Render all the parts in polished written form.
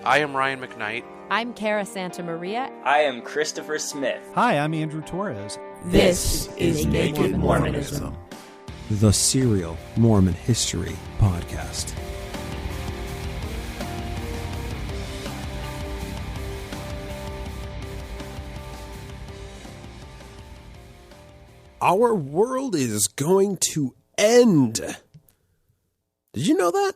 I am Ryan McKnight. I'm Kara Santamaria. I am Christopher Smith. Hi, I'm Andrew Torres. This is Naked Mormonism, the Serial Mormon History Podcast. Our world is going to end. Did you know that?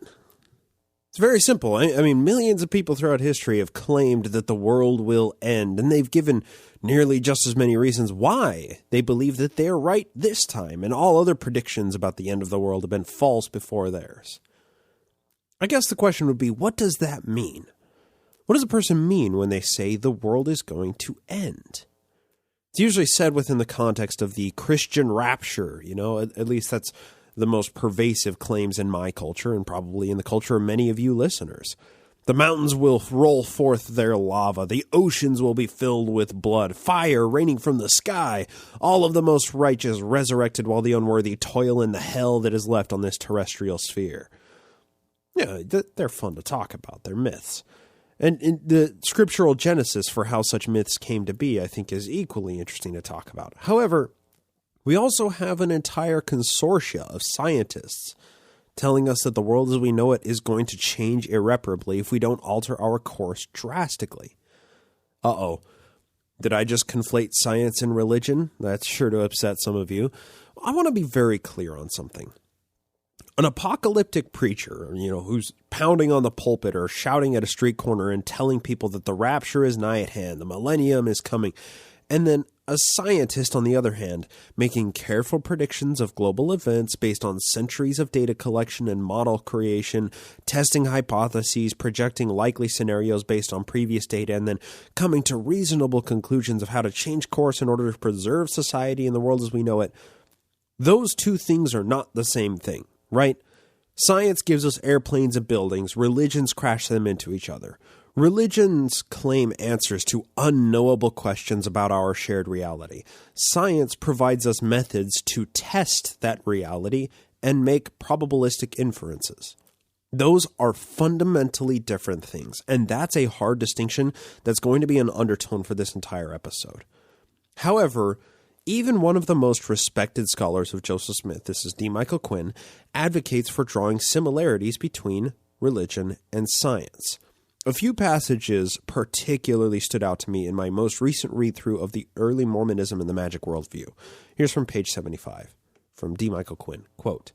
It's very simple. I mean, millions of people throughout history have claimed that the world will end, and they've given nearly just as many reasons why they believe that they're right this time, and all other predictions about the end of the world have been false before theirs. I guess the question would be, what does that mean? What does a person mean when they say the world is going to end? It's usually said within the context of the Christian rapture, at least that's the most pervasive claims in my culture and probably in the culture of many of you listeners. The mountains will roll forth their lava. The oceans will be filled with blood. Fire raining from the sky. All of the most righteous resurrected while the unworthy toil in the hell that is left on this terrestrial sphere. Yeah, they're fun to talk about. They're myths. And the scriptural genesis for how such myths came to be, I think, is equally interesting to talk about. However, we also have an entire consortia of scientists telling us that the world as we know it is going to change irreparably if we don't alter our course drastically. Uh-oh. Did I just conflate science and religion? That's sure to upset some of you. I want to be very clear on something. An apocalyptic preacher, who's pounding on the pulpit or shouting at a street corner and telling people that the rapture is nigh at hand, the millennium is coming, and then a scientist, on the other hand, making careful predictions of global events based on centuries of data collection and model creation, testing hypotheses, projecting likely scenarios based on previous data, and then coming to reasonable conclusions of how to change course in order to preserve society and the world as we know it. Those two things are not the same thing, right? Science gives us airplanes and buildings. Religions crash them into each other. Religions claim answers to unknowable questions about our shared reality. Science provides us methods to test that reality and make probabilistic inferences. Those are fundamentally different things, and that's a hard distinction that's going to be an undertone for this entire episode. However, even one of the most respected scholars of Joseph Smith, this is D. Michael Quinn, advocates for drawing similarities between religion and science. A few passages particularly stood out to me in my most recent read-through of the early Mormonism and the Magic Worldview. Here's from page 75, from D. Michael Quinn, quote,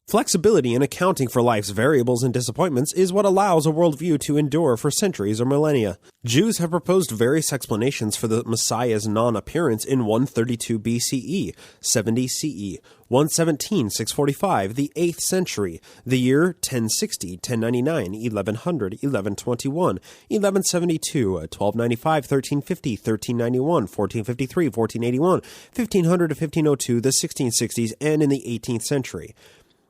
"Flexibility in accounting for life's variables and disappointments is what allows a worldview to endure for centuries or millennia. Jews have proposed various explanations for the Messiah's non-appearance in 132 BCE, 70 CE, 117, 645, the 8th century, the year 1060, 1099, 1100, 1121, 1172, 1295, 1350, 1391, 1453, 1481, 1500 to 1502, the 1660s, and in the 18th century.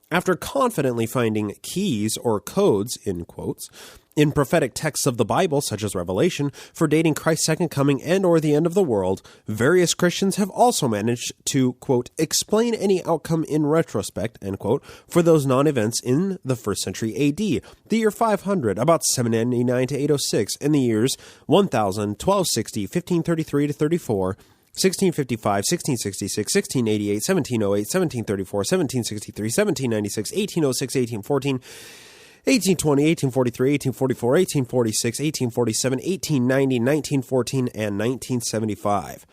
After confidently finding keys or codes, in quotes, in prophetic texts of the Bible, such as Revelation, for dating Christ's second coming and or the end of the world, various Christians have also managed to, quote, explain any outcome in retrospect, end quote, for those non-events in the 1st century AD, the year 500, about 799 to 806, and the years 1000, 1260, 1533 to 34, 1655, 1666, 1688, 1708, 1734, 1763, 1796, 1806, 1814, 1820, 1843, 1844, 1846, 1847, 1890, 1914, and 1975.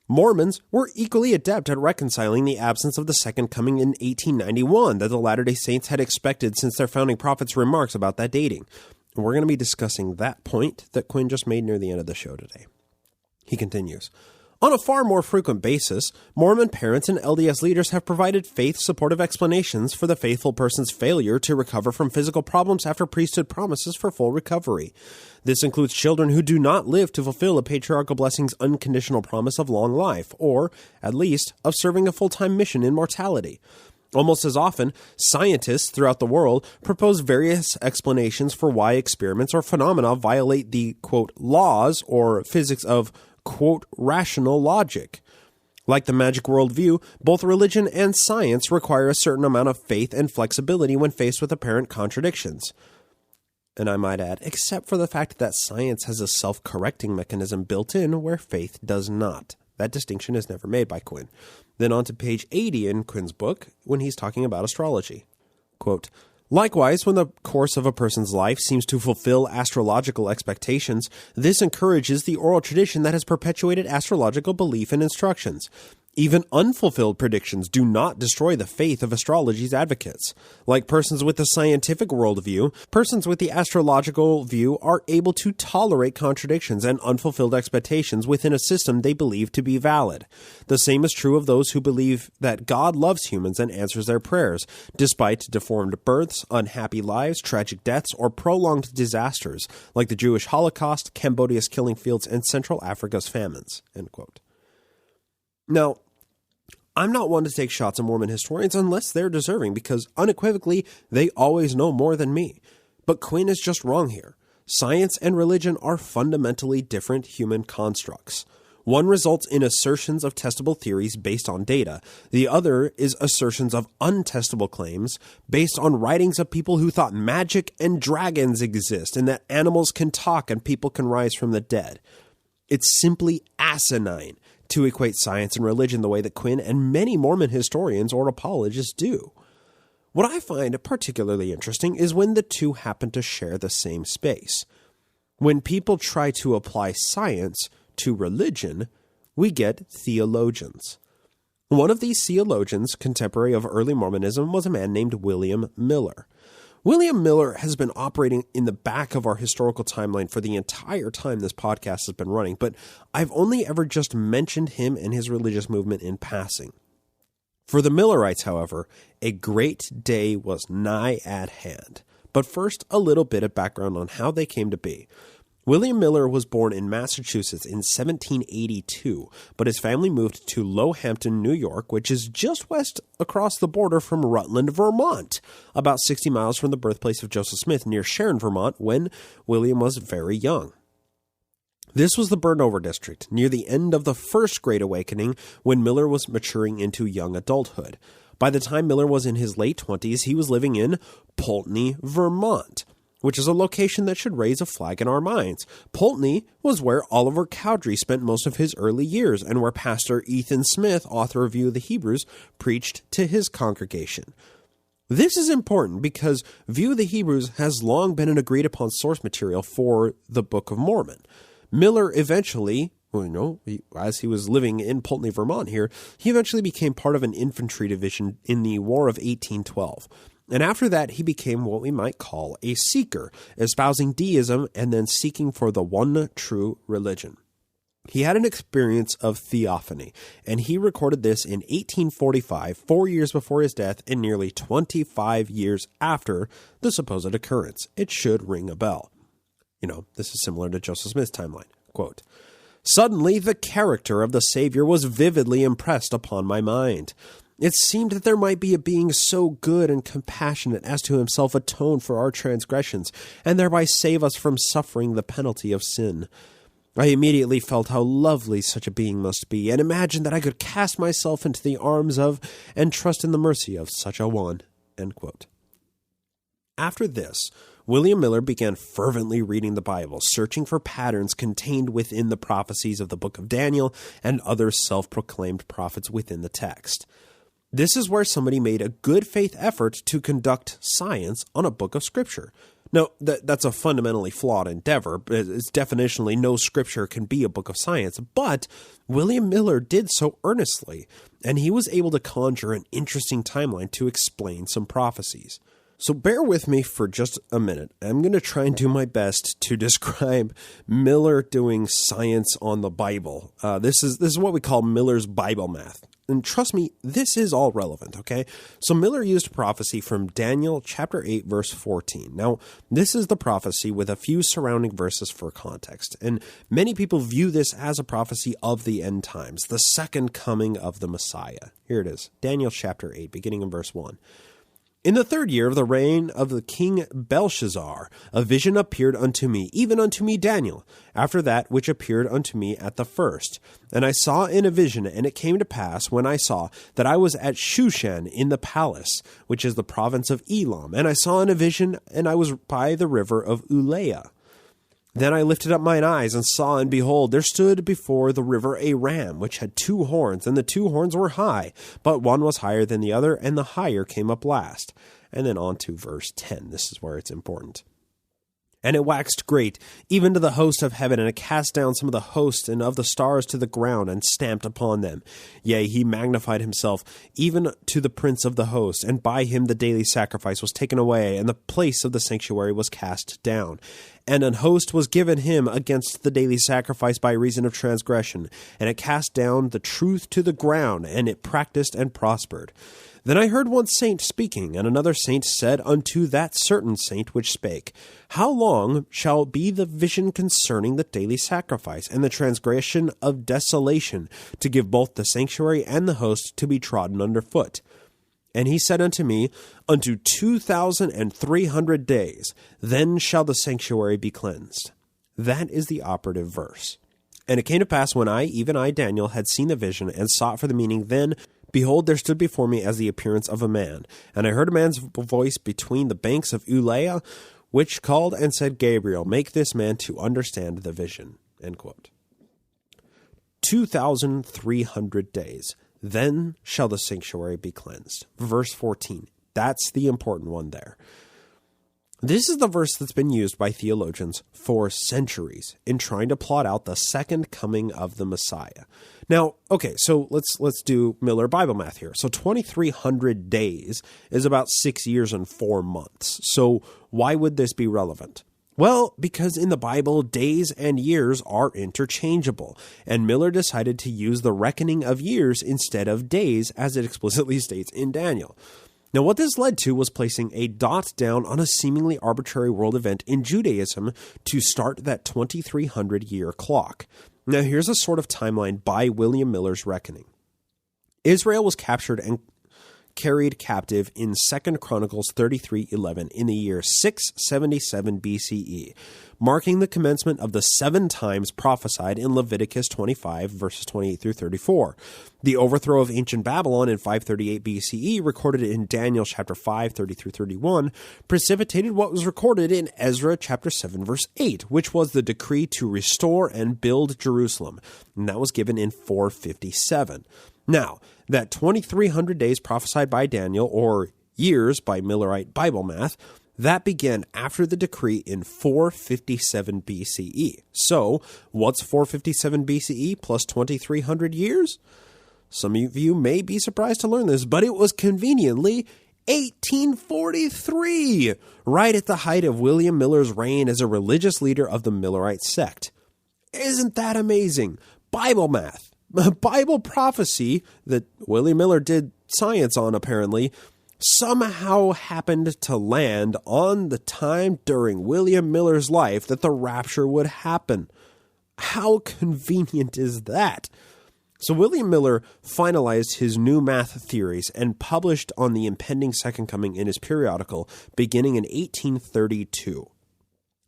Mormons were equally adept at reconciling the absence of the Second Coming in 1891 that the Latter-day Saints had expected since their founding prophet's remarks about that dating. And we're going to be discussing that point that Quinn just made near the end of the show today. He continues, On a far more frequent basis, Mormon parents and LDS leaders have provided faith-supportive explanations for the faithful person's failure to recover from physical problems after priesthood promises for full recovery. This includes children who do not live to fulfill a patriarchal blessing's unconditional promise of long life, or, at least, of serving a full-time mission in mortality. Almost as often, scientists throughout the world propose various explanations for why experiments or phenomena violate the, quote, laws or physics of, quote, rational logic. Like the magic worldview, both religion and science require a certain amount of faith and flexibility when faced with apparent contradictions. And I might add, except for the fact that science has a self-correcting mechanism built in where faith does not. That distinction is never made by Quinn. Then on to page 80 in Quinn's book when he's talking about astrology. Quote, likewise, when the course of a person's life seems to fulfill astrological expectations, this encourages the oral tradition that has perpetuated astrological belief and instructions. Even unfulfilled predictions do not destroy the faith of astrology's advocates. Like persons with the scientific worldview, persons with the astrological view are able to tolerate contradictions and unfulfilled expectations within a system they believe to be valid. The same is true of those who believe that God loves humans and answers their prayers, despite deformed births, unhappy lives, tragic deaths, or prolonged disasters, like the Jewish Holocaust, Cambodia's killing fields, and Central Africa's famines. End quote. Now, I'm not one to take shots at Mormon historians unless they're deserving, because unequivocally, they always know more than me. But Quinn is just wrong here. Science and religion are fundamentally different human constructs. One results in assertions of testable theories based on data. The other is assertions of untestable claims based on writings of people who thought magic and dragons exist and that animals can talk and people can rise from the dead. It's simply asinine to equate science and religion the way that Quinn and many Mormon historians or apologists do. What I find particularly interesting is when the two happen to share the same space. When people try to apply science to religion, we get theologians. One of these theologians, contemporary of early Mormonism, was a man named William Miller. William Miller has been operating in the back of our historical timeline for the entire time this podcast has been running, but I've only ever just mentioned him and his religious movement in passing. For the Millerites, however, a great day was nigh at hand. But first, a little bit of background on how they came to be. William Miller was born in Massachusetts in 1782, but his family moved to Lowhampton, New York, which is just west across the border from Rutland, Vermont, about 60 miles from the birthplace of Joseph Smith near Sharon, Vermont, when William was very young. This was the Burnover District, near the end of the First Great Awakening, when Miller was maturing into young adulthood. By the time Miller was in his late 20s, he was living in Poultney, Vermont, which is a location that should raise a flag in our minds. Poultney was where Oliver Cowdery spent most of his early years, and where Pastor Ethan Smith, author of View of the Hebrews, preached to his congregation. This is important because View of the Hebrews has long been an agreed-upon source material for the Book of Mormon. Miller eventually, as he was living in Poultney, Vermont here, he eventually became part of an infantry division in the War of 1812. And after that, he became what we might call a seeker, espousing deism and then seeking for the one true religion. He had an experience of theophany, and he recorded this in 1845, 4 years before his death and nearly 25 years after the supposed occurrence. It should ring a bell. This is similar to Joseph Smith's timeline. Quote, suddenly the character of the Savior was vividly impressed upon my mind. It seemed that there might be a being so good and compassionate as to himself atone for our transgressions, and thereby save us from suffering the penalty of sin. I immediately felt how lovely such a being must be, and imagined that I could cast myself into the arms of and trust in the mercy of such a one. End quote. After this, William Miller began fervently reading the Bible, searching for patterns contained within the prophecies of the Book of Daniel and other self-proclaimed prophets within the text. This is where somebody made a good faith effort to conduct science on a book of Scripture. Now, that's a fundamentally flawed endeavor. It's definitionally no Scripture can be a book of science, but William Miller did so earnestly, and he was able to conjure an interesting timeline to explain some prophecies. So bear with me for just a minute. I'm going to try and do my best to describe Miller doing science on the Bible. This is what we call Miller's Bible math. And trust me, this is all relevant, okay? So Miller used prophecy from Daniel chapter 8, verse 14. Now, this is the prophecy with a few surrounding verses for context. And many people view this as a prophecy of the end times, the second coming of the Messiah. Here it is, Daniel chapter 8, beginning in verse 1. In the 3rd year of the reign of the king Belshazzar, a vision appeared unto me, even unto me Daniel, after that which appeared unto me at the first. And I saw in a vision, and it came to pass, when I saw, that I was at Shushan in the palace, which is the province of Elam. And I saw in a vision, and I was by the river of Ulea. Then I lifted up mine eyes and saw, and behold, there stood before the river a ram, which had 2 horns, and the 2 horns were high, but one was higher than the other, and the higher came up last. And then on to verse 10. This is where it's important. And it waxed great, even to the host of heaven, and it cast down some of the host and of the stars to the ground, and stamped upon them. Yea, he magnified himself, even to the prince of the host, and by him the daily sacrifice was taken away, and the place of the sanctuary was cast down. And an host was given him against the daily sacrifice by reason of transgression, and it cast down the truth to the ground, and it practiced and prospered. Then I heard one saint speaking, and another saint said unto that certain saint which spake, How long shall be the vision concerning the daily sacrifice, and the transgression of desolation, to give both the sanctuary and the host to be trodden under foot? And he said unto me, Unto 2,300 days, then shall the sanctuary be cleansed. That is the operative verse. And it came to pass, when I, even I, Daniel, had seen the vision, and sought for the meaning, then, behold, there stood before me as the appearance of a man. And I heard a man's voice between the banks of Ulea, which called and said, Gabriel, make this man to understand the vision. End quote. 2,300 days. Then shall the sanctuary be cleansed. Verse 14. That's the important one there. This is the verse that's been used by theologians for centuries in trying to plot out the second coming of the Messiah. Now, okay, so let's do Miller Bible math here. So 2,300 days is about 6 years and 4 months. So why would this be relevant? Well, because in the Bible, days and years are interchangeable, and Miller decided to use the reckoning of years instead of days, as it explicitly states in Daniel. Now, what this led to was placing a dot down on a seemingly arbitrary world event in Judaism to start that 2,300-year clock. Now, here's a sort of timeline by William Miller's reckoning. Israel was captured and carried captive in 2 Chronicles 33:11 in the year 677 BCE, marking the commencement of the 7 times prophesied in Leviticus 25, verses 28 through 34. The overthrow of ancient Babylon in 538 BCE, recorded in Daniel chapter 5, 30 through 31, precipitated what was recorded in Ezra chapter 7, verse 8, which was the decree to restore and build Jerusalem, and that was given in 457. Now, that 2,300 days prophesied by Daniel, or years by Millerite Bible math, that began after the decree in 457 BCE. So, what's 457 BCE plus 2,300 years? Some of you may be surprised to learn this, but it was conveniently 1843, right at the height of William Miller's reign as a religious leader of the Millerite sect. Isn't that amazing? Bible math. Bible prophecy that William Miller did science on, apparently, somehow happened to land on the time during William Miller's life that the rapture would happen. How convenient is that? So William Miller finalized his new math theories and published on the impending second coming in his periodical beginning in 1832.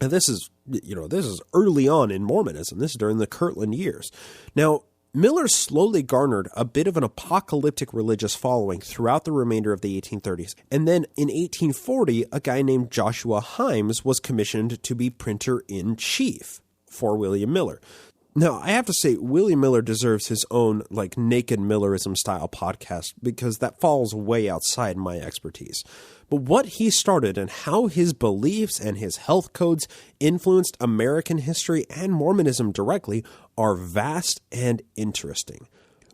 And this is early on in Mormonism. This is during the Kirtland years. Now, Miller slowly garnered a bit of an apocalyptic religious following throughout the remainder of the 1830s. And then in 1840, a guy named Joshua Himes was commissioned to be printer-in-chief for William Miller. Now, I have to say, William Miller deserves his own, naked Millerism style podcast because that falls way outside my expertise. But what he started and how his beliefs and his health codes influenced American history and Mormonism directly are vast and interesting.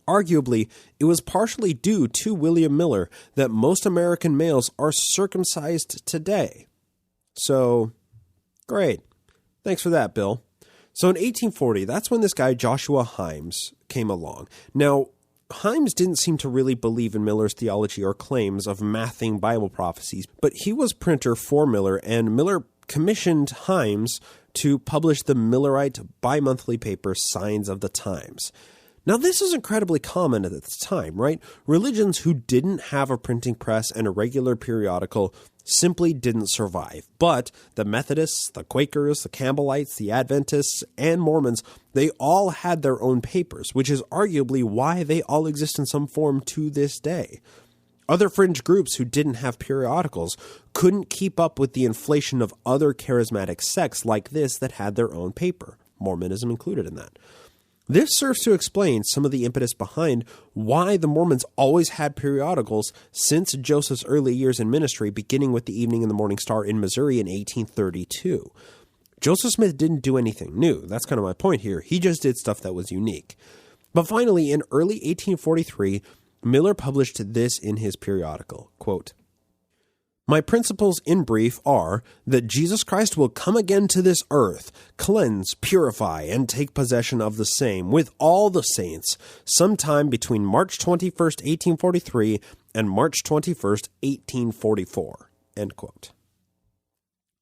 Arguably, it was partially due to William Miller that most American males are circumcised today. So, great. Thanks for that, Bill. So in 1840, that's when this guy Joshua Himes came along. Now, Himes didn't seem to really believe in Miller's theology or claims of mathing Bible prophecies, but he was printer for Miller, and Miller commissioned Himes to publish the Millerite bi-monthly paper Signs of the Times. Now, this is incredibly common at the time, right? Religions who didn't have a printing press and a regular periodical simply didn't survive. But the Methodists, the Quakers, the Campbellites, the Adventists, and Mormons, they all had their own papers, which is arguably why they all exist in some form to this day. Other fringe groups who didn't have periodicals couldn't keep up with the inflation of other charismatic sects like this that had their own paper, Mormonism included in that. This serves to explain some of the impetus behind why the Mormons always had periodicals since Joseph's early years in ministry, beginning with the Evening and the Morning Star in Missouri in 1832. Joseph Smith didn't do anything new. That's kind of my point here. He just did stuff that was unique. But finally, in early 1843, Miller published this in his periodical, quote, "My principles in brief are that Jesus Christ will come again to this earth, cleanse, purify, and take possession of the same with all the saints sometime between March 21st, 1843 and March 21st, 1844. End quote.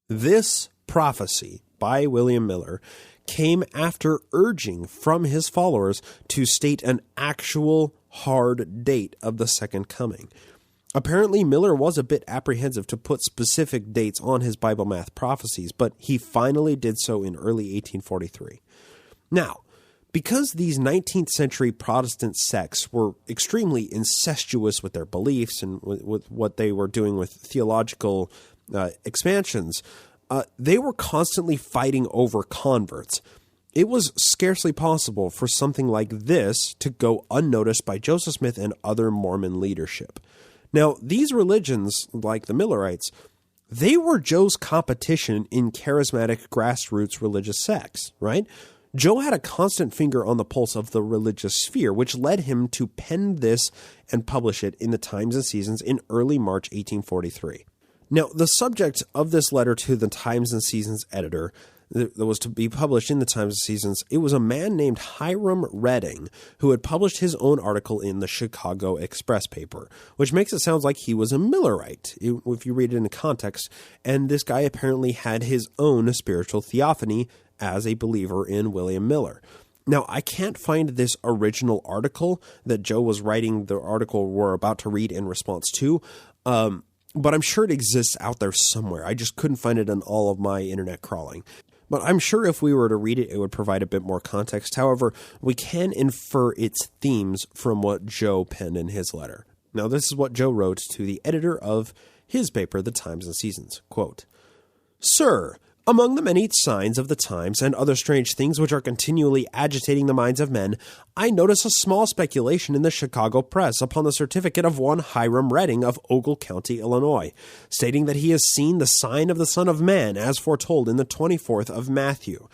This prophecy by William Miller came after urging from his followers to state an actual hard date of the second coming. Apparently, Miller was a bit apprehensive to put specific dates on his Bible math prophecies, but he finally did so in early 1843. Now, because these 19th century Protestant sects were extremely incestuous with their beliefs and with what they were doing with theological expansions, they were constantly fighting over converts. It was scarcely possible for something like this to go unnoticed by Joseph Smith and other Mormon leadership. Now, these religions, like the Millerites, they were Joe's competition in charismatic grassroots religious sects, right? Joe had a constant finger on the pulse of the religious sphere, which led him to pen this and publish it in the Times and Seasons in early March 1843. Now, the subject of this letter to the Times and Seasons editor that was to be published in the Times and Seasons, it was a man named Hiram Redding who had published his own article in the Chicago Express paper, which makes it sound like he was a Millerite, if you read it in context, and this guy apparently had his own spiritual theophany as a believer in William Miller. Now, I can't find this original article that Joe was writing the article we're about to read in response to, but I'm sure it exists out there somewhere. I just couldn't find it on all of my internet crawling. But I'm sure if we were to read it, it would provide a bit more context. However, we can infer its themes from what Joe penned in his letter. Now, this is what Joe wrote to the editor of his paper, The Times and Seasons. Quote, "Sir, among the many signs of the times and other strange things which are continually agitating the minds of men, I notice a small speculation in the Chicago press upon the certificate of one Hiram Redding of Ogle County, Illinois, stating that he has seen the sign of the Son of Man as foretold in the 24th of Matthew.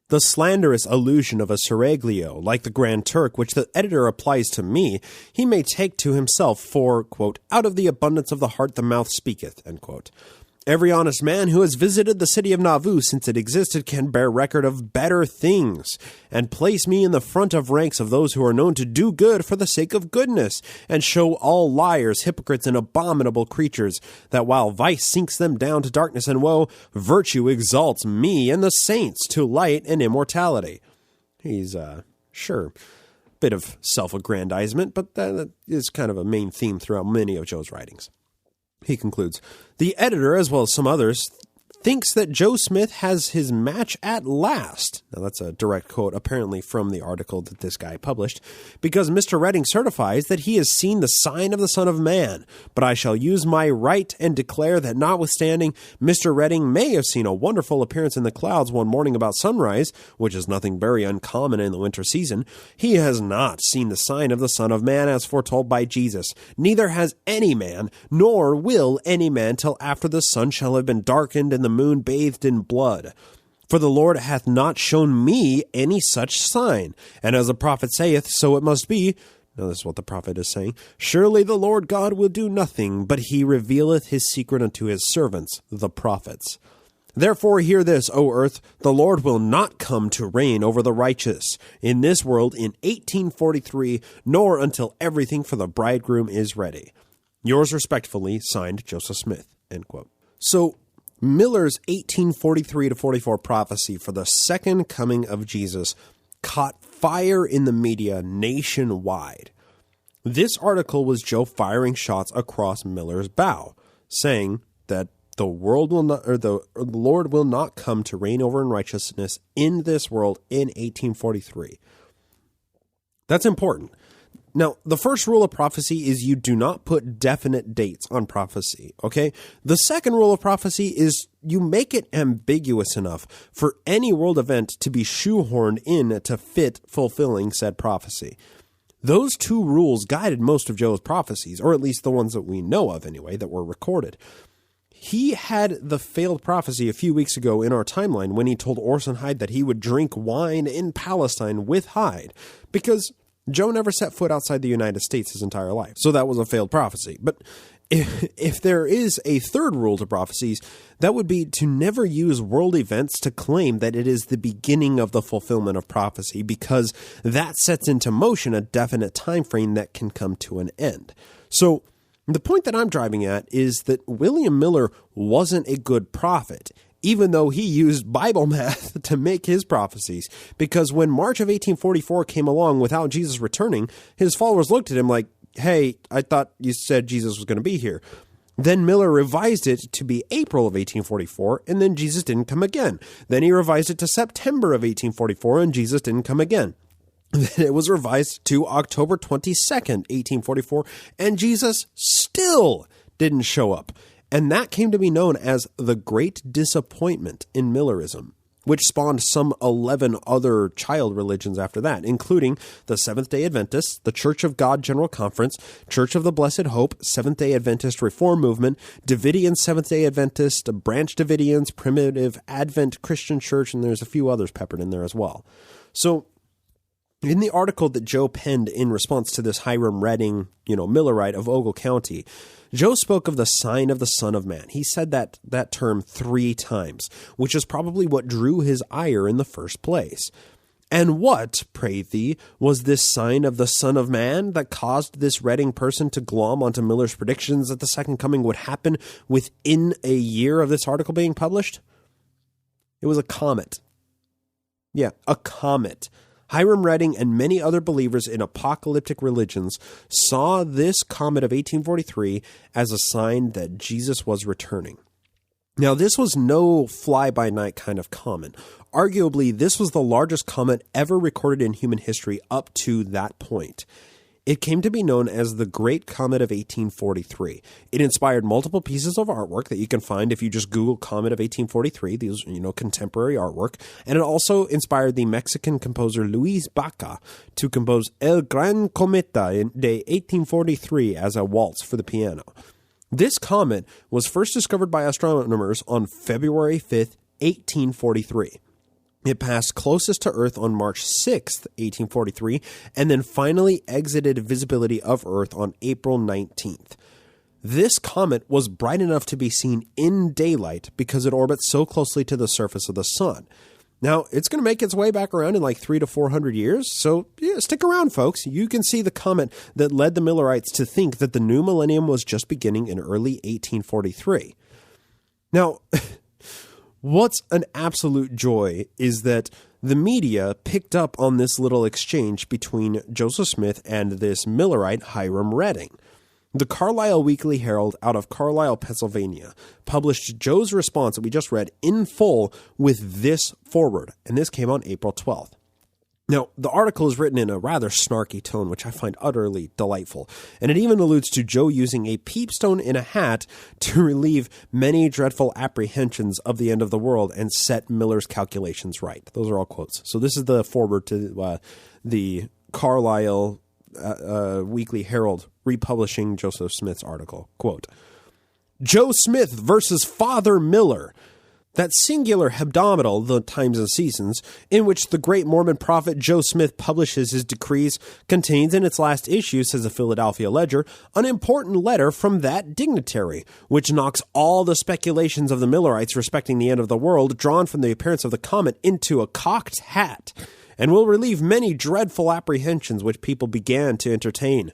The slanderous allusion of a seraglio, like the Grand Turk, which the editor applies to me, he may take to himself for, quote, out of the abundance of the heart the mouth speaketh, end quote. Every honest man who has visited the city of Nauvoo since it existed can bear record of better things, and place me in the front of ranks of those who are known to do good for the sake of goodness, and show all liars, hypocrites, and abominable creatures, that while vice sinks them down to darkness and woe, virtue exalts me and the saints to light and immortality." He's, sure, bit of self-aggrandizement, but that is kind of a main theme throughout many of Joe's writings. He concludes, "The editor, as well as some others, thinks that Joe Smith has his match at last." Now, that's a direct quote, apparently from the article that this guy published, "because Mr. Redding certifies that he has seen the sign of the Son of Man. But I shall use my right and declare that notwithstanding Mr. Redding may have seen a wonderful appearance in the clouds one morning about sunrise, which is nothing very uncommon in the winter season, he has not seen the sign of the Son of Man as foretold by Jesus. Neither has any man, nor will any man till after the sun shall have been darkened and the moon bathed in blood. For the Lord hath not shown me any such sign, and as the prophet saith, so it must be, Now this is what the prophet is saying. Surely the Lord God will do nothing, but he revealeth his secret unto his servants, the prophets. Therefore hear this, O earth, the Lord will not come to reign over the righteous in this world in 1843, nor until everything for the bridegroom is ready. Yours respectfully, signed Joseph Smith. End quote. So Miller's 1843 to 44 prophecy for the second coming of Jesus caught fire in the media nationwide. This article was Joe firing shots across Miller's bow, saying that the Lord will not come to reign over in righteousness in this world in 1843. That's important. Now, the first rule of prophecy is you do not put definite dates on prophecy, okay? The second rule of prophecy is you make it ambiguous enough for any world event to be shoehorned in to fit fulfilling said prophecy. Those two rules guided most of Joe's prophecies, or at least the ones that we know of anyway, that were recorded. He had the failed prophecy a few weeks ago in our timeline when he told Orson Hyde that he would drink wine in Palestine with Hyde, because Joe never set foot outside the United States his entire life. So that was a failed prophecy. But if there is a third rule to prophecies, that would be to never use world events to claim that it is the beginning of the fulfillment of prophecy, because that sets into motion a definite time frame that can come to an end. So the point that I'm driving at is that William Miller wasn't a good prophet, even though he used Bible math to make his prophecies, because when March of 1844 came along without Jesus returning, his followers looked at him like, hey, I thought you said Jesus was going to be here. Then Miller revised it to be April of 1844, and then Jesus didn't come again. Then he revised it to September of 1844, and Jesus didn't come again. Then it was revised to October 22nd, 1844, and Jesus still didn't show up. And that came to be known as the Great Disappointment in Millerism, which spawned some 11 other child religions after that, including the Seventh-day Adventists, the Church of God General Conference, Church of the Blessed Hope, Seventh-day Adventist Reform Movement, Davidian Seventh-day Adventist, Branch Davidians, Primitive Advent Christian Church, and there's a few others peppered in there as well. So in the article that Joe penned in response to this Hiram Redding, Millerite of Ogle County, Joe spoke of the sign of the Son of Man. He said that term 3 times, which is probably what drew his ire in the first place. And what, pray thee, was this sign of the Son of Man that caused this Redding person to glom onto Miller's predictions that the second coming would happen within a year of this article being published? It was a comet. Yeah, a comet. Hiram Redding and many other believers in apocalyptic religions saw this comet of 1843 as a sign that Jesus was returning. Now, this was no fly-by-night kind of comet. Arguably, this was the largest comet ever recorded in human history up to that point. It came to be known as the Great Comet of 1843. It inspired multiple pieces of artwork that you can find if you just Google Comet of 1843, these, contemporary artwork. And it also inspired the Mexican composer Luis Baca to compose El Gran Cometa de 1843 as a waltz for the piano. This comet was first discovered by astronomers on February 5th, 1843. It passed closest to Earth on March 6th, 1843, and then finally exited visibility of Earth on April 19th. This comet was bright enough to be seen in daylight because it orbits so closely to the surface of the sun. Now, it's going to make its way back around in like 300 to 400 years, so yeah, stick around, folks. You can see the comet that led the Millerites to think that the new millennium was just beginning in early 1843. Now, what's an absolute joy is that the media picked up on this little exchange between Joseph Smith and this Millerite Hiram Redding. The Carlisle Weekly Herald out of Carlisle, Pennsylvania, published Joe's response that we just read in full with this foreword, and this came on April 12th. Now, the article is written in a rather snarky tone, which I find utterly delightful, and it even alludes to Joe using a peepstone in a hat to relieve many dreadful apprehensions of the end of the world and set Miller's calculations right. Those are all quotes. So this is the foreword to the Carlisle Weekly Herald republishing Joseph Smith's article. Quote, Joe Smith versus Father Miller. That singular hebdomadal, the Times and Seasons, in which the great Mormon prophet Joe Smith publishes his decrees, contains in its last issue, says the Philadelphia Ledger, an important letter from that dignitary, which knocks all the speculations of the Millerites respecting the end of the world, drawn from the appearance of the comet, into a cocked hat, and will relieve many dreadful apprehensions which people began to entertain.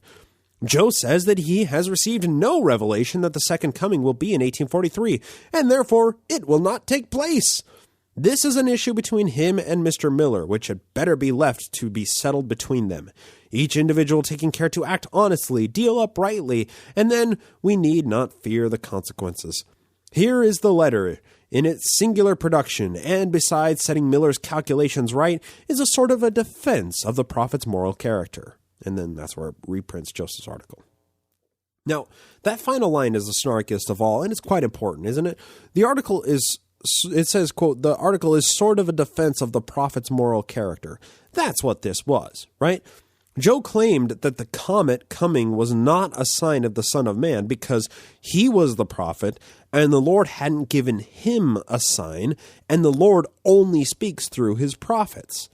Joe says that he has received no revelation that the second coming will be in 1843, and therefore it will not take place. This is an issue between him and Mr. Miller, which had better be left to be settled between them, each individual taking care to act honestly, deal uprightly, and then we need not fear the consequences. Here is the letter in its singular production, and besides setting Miller's calculations right, is a sort of a defense of the prophet's moral character. And then that's where it reprints Joseph's article. Now, that final line is the snarkiest of all, and it's quite important, isn't it? It says, quote, the article is sort of a defense of the prophet's moral character. That's what this was, right? Joe claimed that the comet coming was not a sign of the Son of Man because he was the prophet, and the Lord hadn't given him a sign, and the Lord only speaks through his prophets.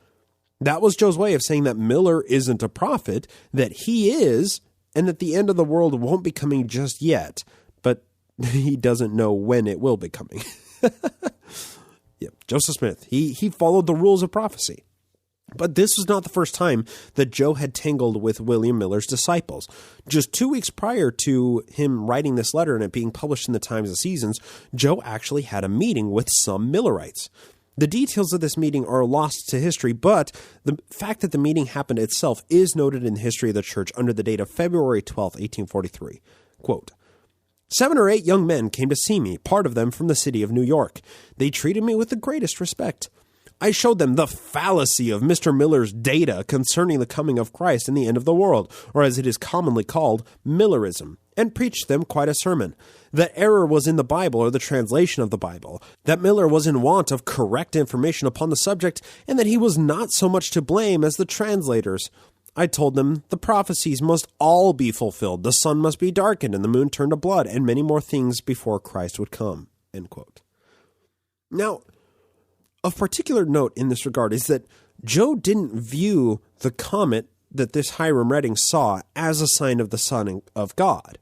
That was Joe's way of saying that Miller isn't a prophet, that he is, and that the end of the world won't be coming just yet, but he doesn't know when it will be coming. Yep, Joseph Smith, he followed the rules of prophecy. But this was not the first time that Joe had tangled with William Miller's disciples. Just 2 weeks prior to him writing this letter and it being published in the Times and Seasons, Joe actually had a meeting with some Millerites. The details of this meeting are lost to history, but the fact that the meeting happened itself is noted in the history of the church under the date of February 12, 1843. Quote, 7 or 8 young men came to see me, part of them from the city of New York. They treated me with the greatest respect. I showed them the fallacy of Mr. Miller's data concerning the coming of Christ and the end of the world, or as it is commonly called, Millerism, and preached them quite a sermon. That error was in the Bible or the translation of the Bible, that Miller was in want of correct information upon the subject, and that he was not so much to blame as the translators. I told them the prophecies must all be fulfilled, the sun must be darkened, and the moon turned to blood, and many more things before Christ would come. End quote. Now, of particular note in this regard is that Joe didn't view the comet that this Hiram Redding saw as a sign of the Son of God.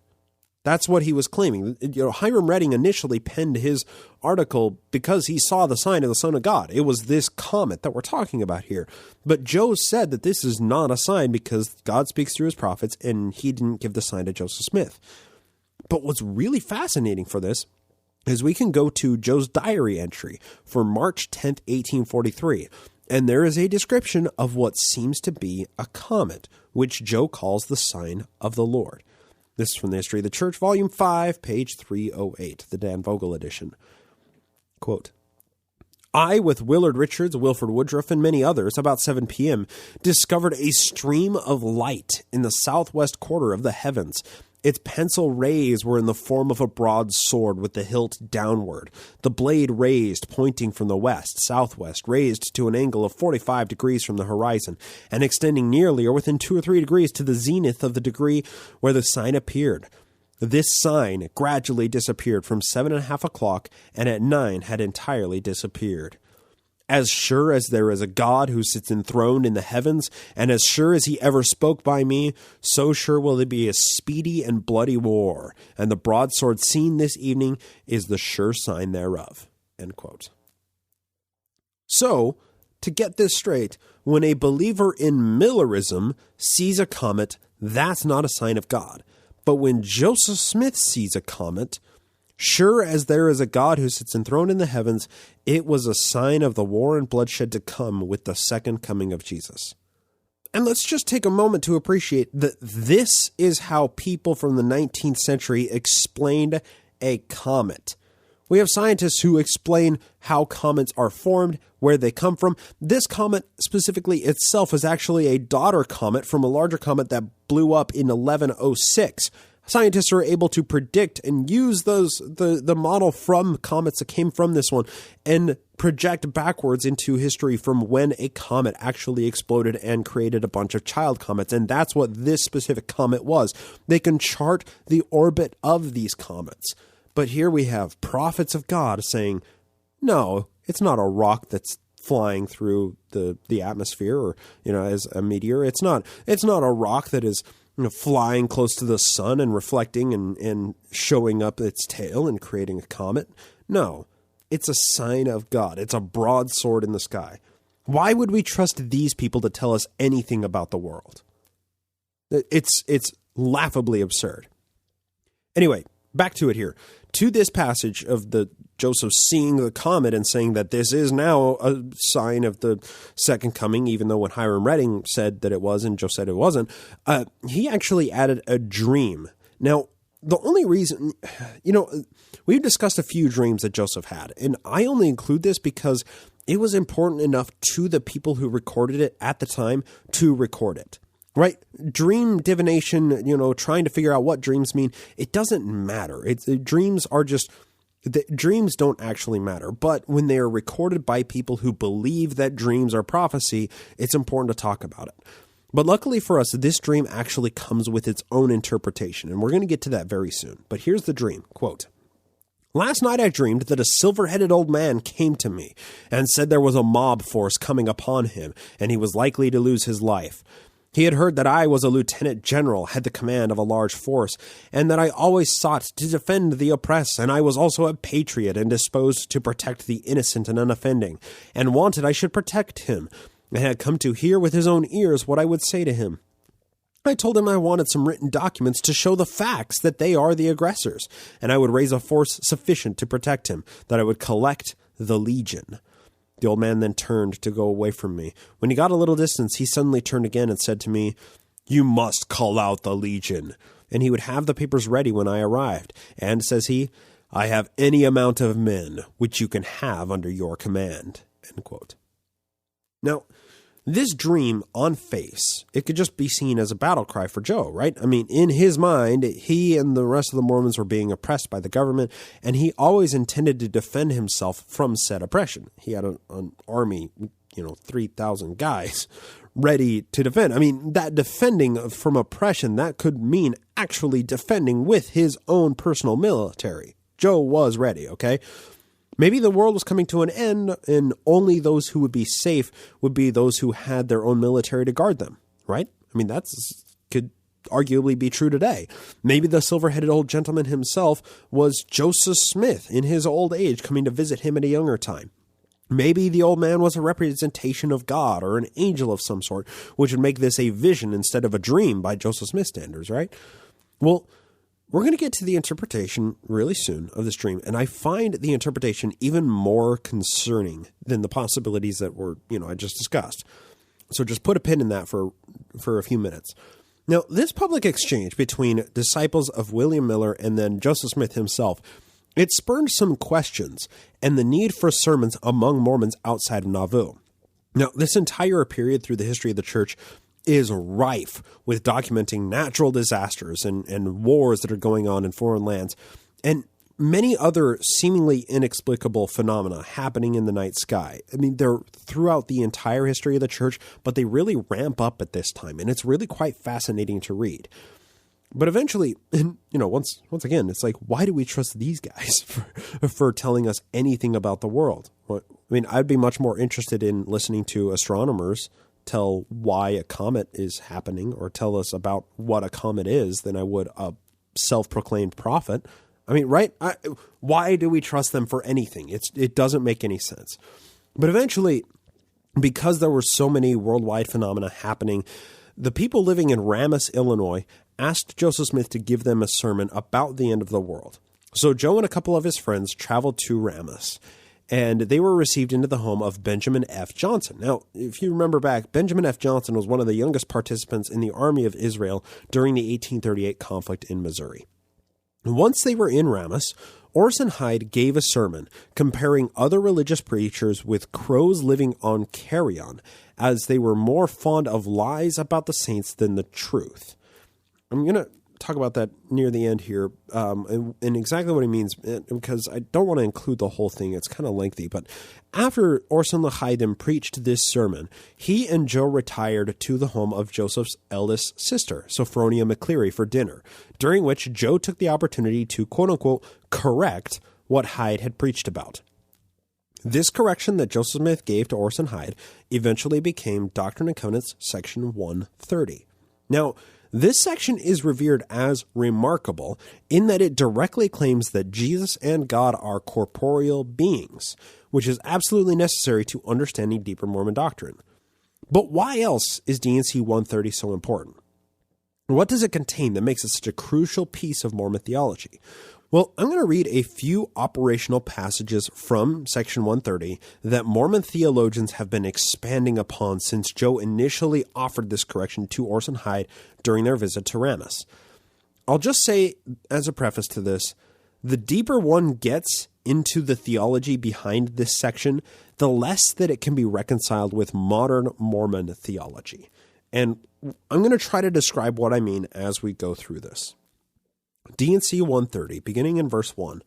That's what he was claiming. Hiram Redding initially penned his article because he saw the sign of the Son of God. It was this comet that we're talking about here. But Joe said that this is not a sign because God speaks through his prophets, and he didn't give the sign to Joseph Smith. But what's really fascinating for this is we can go to Joe's diary entry for March 10th, 1843, and there is a description of what seems to be a comet, which Joe calls the sign of the Lord. This is from the History of the Church, Volume 5, page 308, the Dan Vogel edition. Quote, I, with Willard Richards, Wilford Woodruff, and many others, about 7 p.m., discovered a stream of light in the southwest quarter of the heavens. Its pencil rays were in the form of a broad sword with the hilt downward, the blade raised, pointing from the west, southwest, raised to an angle of 45 degrees from the horizon, and extending nearly or within 2 or 3 degrees to the zenith of the degree where the sign appeared. This sign gradually disappeared from 7:30 o'clock, and at 9 had entirely disappeared. As sure as there is a God who sits enthroned in the heavens, and as sure as he ever spoke by me, so sure will there be a speedy and bloody war, and the broadsword seen this evening is the sure sign thereof. End quote. So, to get this straight, when a believer in Millerism sees a comet, that's not a sign of God. But when Joseph Smith sees a comet, sure as there is a God who sits enthroned in the heavens, it was a sign of the war and bloodshed to come with the second coming of Jesus. And let's just take a moment to appreciate that this is how people from the 19th century explained a comet. We have scientists who explain how comets are formed, where they come from. This comet specifically itself is actually a daughter comet from a larger comet that blew up in 1106. Scientists are able to predict and use the model from comets that came from this one and project backwards into history from when a comet actually exploded and created a bunch of child comets. And that's what this specific comet was. They can chart the orbit of these comets. But here we have prophets of God saying, No, it's not a rock that's flying through the atmosphere or, as a meteor. It's not a rock that is, flying close to the sun and reflecting and showing up its tail and creating a comet. No, it's a sign of God. It's a broadsword in the sky. Why would we trust these people to tell us anything about the world? It's laughably absurd. Anyway, back to it here. To this passage of the Joseph seeing the comet and saying that this is now a sign of the second coming, even though when Hiram Redding said that it was and Joe said it wasn't, he actually added a dream. Now, the only reason, we've discussed a few dreams that Joseph had, and I only include this because it was important enough to the people who recorded it at the time to record it. Right? Dream divination, trying to figure out what dreams mean, it doesn't matter. Dreams don't actually matter. But when they are recorded by people who believe that dreams are prophecy, it's important to talk about it. But luckily for us, this dream actually comes with its own interpretation, and we're going to get to that very soon. But here's the dream. Quote, "Last night I dreamed that a silver-headed old man came to me and said there was a mob force coming upon him, and he was likely to lose his life. He had heard that I was a lieutenant general, had the command of a large force, and that I always sought to defend the oppressed, and I was also a patriot and disposed to protect the innocent and unoffending, and wanted I should protect him, and had come to hear with his own ears what I would say to him. I told him I wanted some written documents to show the facts that they are the aggressors, and I would raise a force sufficient to protect him, that I would collect the legion. The old man then turned to go away from me. When he got a little distance, he suddenly turned again and said to me, 'You must call out the legion.' And he would have the papers ready when I arrived. And, says he, 'I have any amount of men which you can have under your command.'" End quote. Now, this dream on face, it could just be seen as a battle cry for Joe, right? I mean, in his mind, he and the rest of the Mormons were being oppressed by the government, and he always intended to defend himself from said oppression. He had an army, 3,000 guys ready to defend. I mean, that defending from oppression, that could mean actually defending with his own personal military. Joe was ready, okay? Maybe the world was coming to an end, and only those who would be safe would be those who had their own military to guard them, right? I mean, that could arguably be true today. Maybe the silver-headed old gentleman himself was Joseph Smith in his old age coming to visit him at a younger time. Maybe the old man was a representation of God or an angel of some sort, which would make this a vision instead of a dream by Joseph Smith standards, right? Well, we're going to get to the interpretation really soon of this dream, and I find the interpretation even more concerning than the possibilities that I just discussed. So just put a pin in that for a few minutes. Now, this public exchange between disciples of William Miller and then Joseph Smith himself, it spurred some questions and the need for sermons among Mormons outside of Nauvoo. Now, this entire period through the history of the church is rife with documenting natural disasters and wars that are going on in foreign lands, and many other seemingly inexplicable phenomena happening in the night sky. I mean, they're throughout the entire history of the church, but they really ramp up at this time, and it's really quite fascinating to read. But eventually, once again, it's like, why do we trust these guys for telling us anything about the world? I mean, I'd be much more interested in listening to astronomers tell why a comet is happening or tell us about what a comet is than I would a self-proclaimed prophet. I mean, right? Why do we trust them for anything? It doesn't make any sense. But eventually, because there were so many worldwide phenomena happening, the people living in Rammus, Illinois, asked Joseph Smith to give them a sermon about the end of the world. So Joe and a couple of his friends traveled to Rammus, and they were received into the home of Benjamin F. Johnson. Now, if you remember back, Benjamin F. Johnson was one of the youngest participants in the Army of Israel during the 1838 conflict in Missouri. Once they were in Rammus, Orson Hyde gave a sermon comparing other religious preachers with crows living on carrion, as they were more fond of lies about the saints than the truth. I'm going to talk about that near the end here, and exactly what he means, because I don't want to include the whole thing. It's kind of lengthy, but after Orson Hyde then preached this sermon, he and Joe retired to the home of Joseph's eldest sister, Sophronia McCleary, for dinner, during which Joe took the opportunity to, quote-unquote, correct what Hyde had preached about. This correction that Joseph Smith gave to Orson Hyde eventually became Doctrine and Covenants, section 130. Now, this section is revered as remarkable in that it directly claims that Jesus and God are corporeal beings, which is absolutely necessary to understanding deeper Mormon doctrine. But why else is D&C 130 so important? What does it contain that makes it such a crucial piece of Mormon theology? Well, I'm going to read a few operational passages from section 130 that Mormon theologians have been expanding upon since Joe initially offered this correction to Orson Hyde during their visit to Ramess. I'll just say, as a preface to this, the deeper one gets into the theology behind this section, the less that it can be reconciled with modern Mormon theology. And I'm going to try to describe what I mean as we go through this. D&C 130, beginning in verse 1.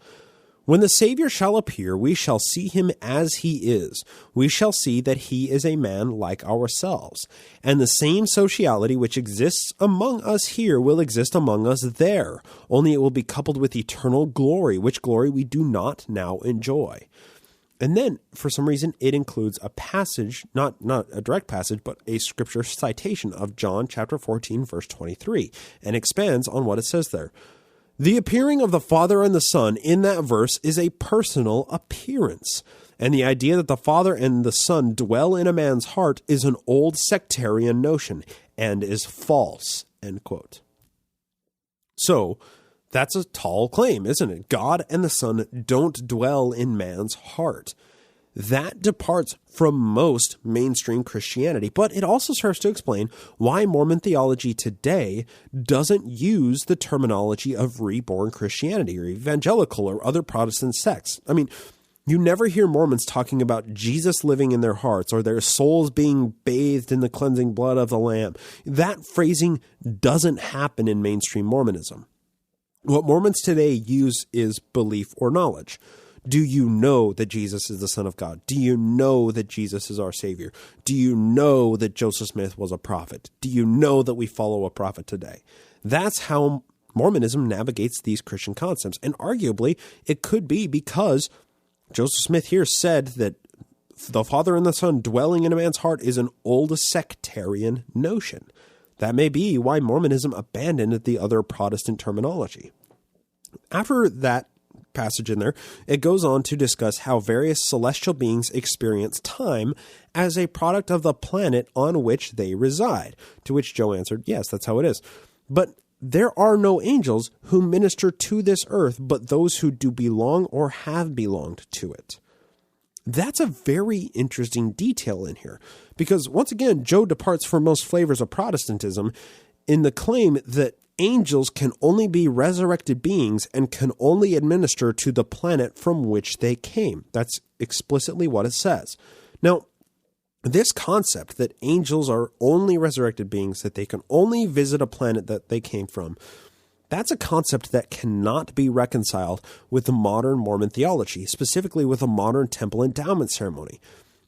When the Savior shall appear, we shall see him as he is. We shall see that he is a man like ourselves. And the same sociality which exists among us here will exist among us there, only it will be coupled with eternal glory, which glory we do not now enjoy. And then, for some reason, it includes a passage, not a direct passage, but a scripture citation of John chapter 14, verse 23, and expands on what it says there. The appearing of the Father and the Son in that verse is a personal appearance, and the idea that the Father and the Son dwell in a man's heart is an old sectarian notion and is false, end quote. So, that's a tall claim, isn't it? God and the Son don't dwell in man's heart. That departs from most mainstream Christianity, but it also serves to explain why Mormon theology today doesn't use the terminology of reborn Christianity or evangelical or other Protestant sects. I mean, you never hear Mormons talking about Jesus living in their hearts or their souls being bathed in the cleansing blood of the Lamb. That phrasing doesn't happen in mainstream Mormonism. What Mormons today use is belief or knowledge. Do you know that Jesus is the Son of God? Do you know that Jesus is our Savior? Do you know that Joseph Smith was a prophet? Do you know that we follow a prophet today? That's how Mormonism navigates these Christian concepts. And arguably, it could be because Joseph Smith here said that the Father and the Son dwelling in a man's heart is an old sectarian notion. That may be why Mormonism abandoned the other Protestant terminology. After that passage in there, it goes on to discuss how various celestial beings experience time as a product of the planet on which they reside, to which Joe answered, yes, that's how it is. But there are no angels who minister to this earth, but those who do belong or have belonged to it. That's a very interesting detail in here, because once again, Joe departs from most flavors of Protestantism in the claim that angels can only be resurrected beings and can only administer to the planet from which they came. That's explicitly what it says. Now, this concept that angels are only resurrected beings, that they can only visit a planet that they came from, that's a concept that cannot be reconciled with the modern Mormon theology, specifically with a modern temple endowment ceremony.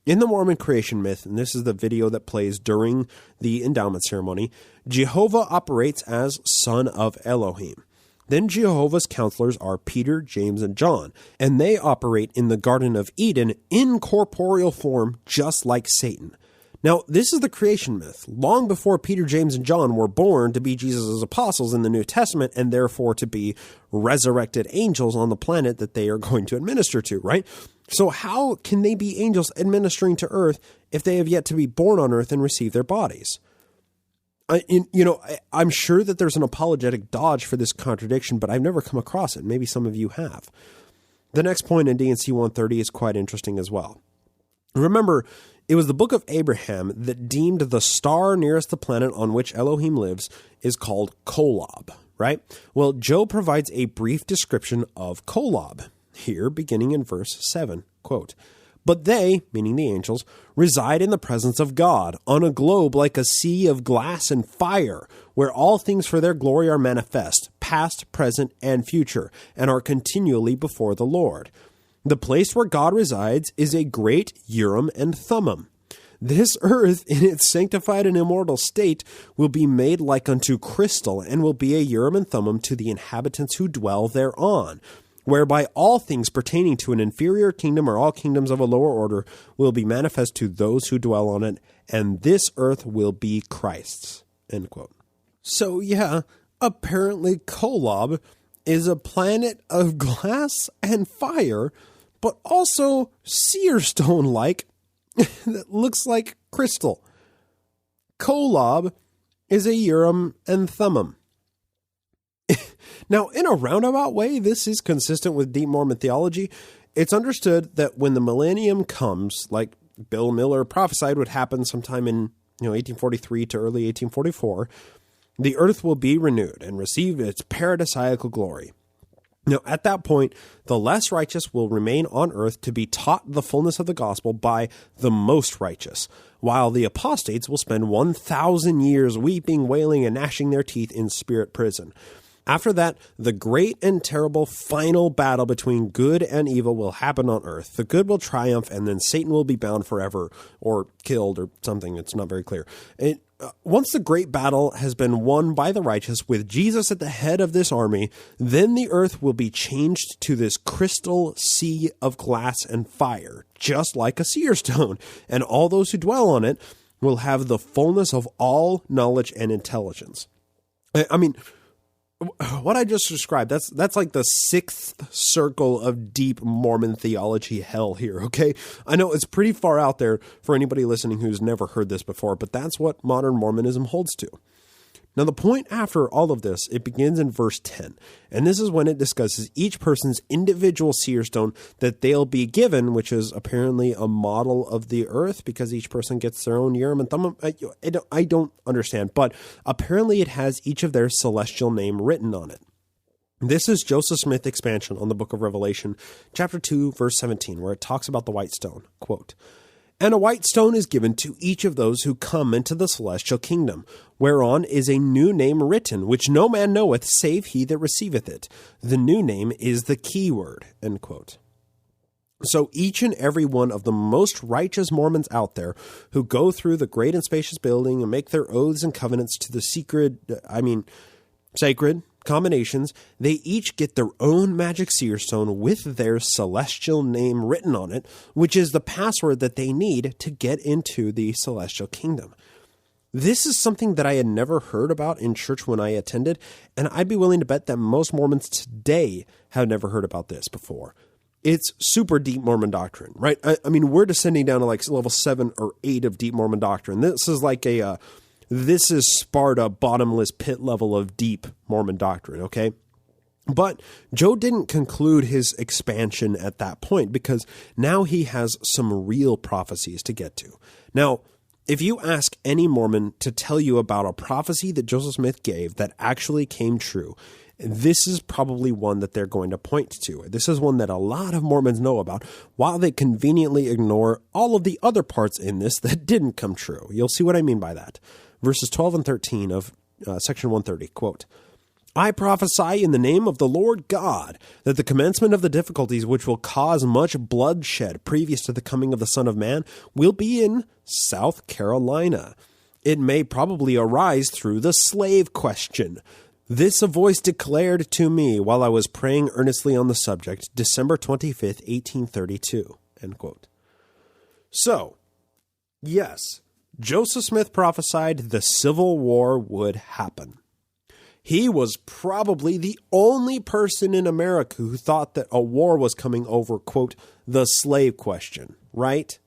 In the Mormon creation myth, and this is the video that plays during the endowment ceremony, Jehovah operates as Son of Elohim. Then Jehovah's counselors are Peter, James, and John, and they operate in the Garden of Eden in corporeal form, just like Satan. Now, this is the creation myth, long before Peter, James, and John were born to be Jesus' apostles in the New Testament, and therefore to be resurrected angels on the planet that they are going to administer to, right? So how can they be angels administering to earth if they have yet to be born on earth and receive their bodies? I'm sure that there's an apologetic dodge for this contradiction, but I've never come across it. Maybe some of you have. The next point in D&C 130 is quite interesting as well. Remember, it was the book of Abraham that deemed the star nearest the planet on which Elohim lives is called Kolob, right? Well, Job provides a brief description of Kolob here, beginning in verse 7, quote, "But they," meaning the angels, "reside in the presence of God, on a globe like a sea of glass and fire, where all things for their glory are manifest, past, present, and future, and are continually before the Lord. The place where God resides is a great Urim and Thummim. This earth, in its sanctified and immortal state, will be made like unto crystal, and will be a Urim and Thummim to the inhabitants who dwell thereon. whereby all things pertaining to an inferior kingdom or all kingdoms of a lower order will be manifest to those who dwell on it, and this earth will be Christ's." End quote. So yeah, apparently Kolob is a planet of glass and fire, but also seer stone-like that looks like crystal. Kolob is a Urim and Thummim. Now, in a roundabout way, this is consistent with deep Mormon theology. It's understood that when the millennium comes, like Bill Miller prophesied would happen sometime in 1843 to early 1844, the earth will be renewed and receive its paradisiacal glory. Now, at that point, the less righteous will remain on earth to be taught the fullness of the gospel by the most righteous, while the apostates will spend 1,000 years weeping, wailing, and gnashing their teeth in spirit prison. After that, the great and terrible final battle between good and evil will happen on earth. The good will triumph, and then Satan will be bound forever, or killed, or something. It's not very clear. Once the great battle has been won by the righteous, with Jesus at the head of this army, then the earth will be changed to this crystal sea of glass and fire, just like a seer stone, and all those who dwell on it will have the fullness of all knowledge and intelligence. I mean, what I just described, that's like the sixth circle of deep Mormon theology hell here, okay? I know it's pretty far out there for anybody listening who's never heard this before, but that's what modern Mormonism holds to. Now, the point after all of this, it begins in verse 10, and this is when it discusses each person's individual seer stone that they'll be given, which is apparently a model of the earth because each person gets their own Urim and Thummim. I don't understand, but apparently it has each of their celestial name written on it. This is Joseph Smith expansion on the book of Revelation, chapter 2, verse 17, where it talks about the white stone. Quote, "And a white stone is given to each of those who come into the celestial kingdom, whereon is a new name written, which no man knoweth, save he that receiveth it. The new name is the key word." End quote. So each and every one of the most righteous Mormons out there who go through the great and spacious building and make their oaths and covenants to the sacred combinations, they each get their own magic seer stone with their celestial name written on it, which is the password that they need to get into the celestial kingdom. This is something that I had never heard about in church when I attended, and I'd be willing to bet that most Mormons today have never heard about this before. It's super deep Mormon doctrine, right? I mean, we're descending down to like level 7 or 8 of deep Mormon doctrine. This is like this is Sparta bottomless pit level of deep Mormon doctrine, okay? But Joe didn't conclude his expansion at that point because now he has some real prophecies to get to. Now, if you ask any Mormon to tell you about a prophecy that Joseph Smith gave that actually came true, this is probably one that they're going to point to. This is one that a lot of Mormons know about, while they conveniently ignore all of the other parts in this that didn't come true. You'll see what I mean by that. Verses 12 and 13 of section 130, quote, "I prophesy in the name of the Lord God that the commencement of the difficulties which will cause much bloodshed previous to the coming of the Son of Man will be in South Carolina. It may probably arise through the slave question. This a voice declared to me while I was praying earnestly on the subject, December 25th, 1832, end quote. So, yes, Joseph Smith prophesied the Civil War would happen. He was probably the only person in America who thought that a war was coming over, quote, the slave question, right?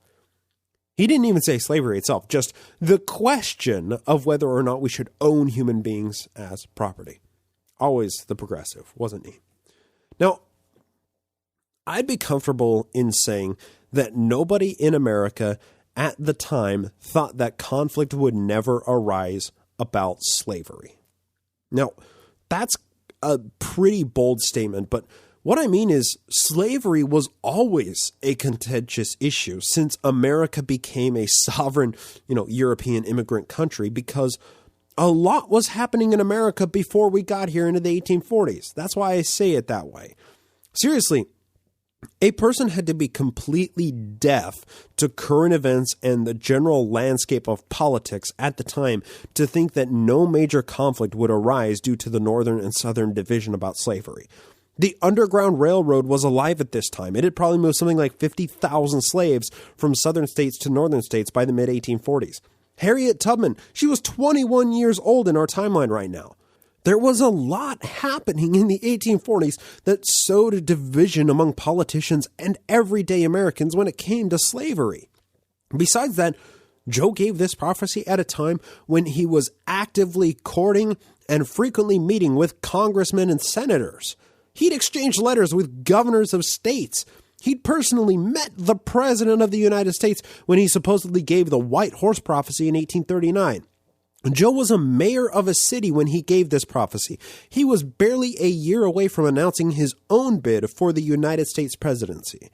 He didn't even say slavery itself, just the question of whether or not we should own human beings as property. Always the progressive, wasn't he? Now, I'd be comfortable in saying that nobody in America at the time thought that conflict would never arise about slavery. Now, that's a pretty bold statement, but what I mean is slavery was always a contentious issue since America became a sovereign, European immigrant country, because a lot was happening in America before we got here into the 1840s. That's why I say it that way. Seriously, a person had to be completely deaf to current events and the general landscape of politics at the time to think that no major conflict would arise due to the northern and southern division about slavery. The Underground Railroad was alive at this time. It had probably moved something like 50,000 slaves from southern states to northern states by the mid-1840s. Harriet Tubman, she was 21 years old in our timeline right now. There was a lot happening in the 1840s that sowed a division among politicians and everyday Americans when it came to slavery. Besides that, Joe gave this prophecy at a time when he was actively courting and frequently meeting with congressmen and senators. He'd exchanged letters with governors of states. He'd personally met the President of the United States when he supposedly gave the White Horse prophecy in 1839. Joe was a mayor of a city when he gave this prophecy. He was barely a year away from announcing his own bid for the United States presidency.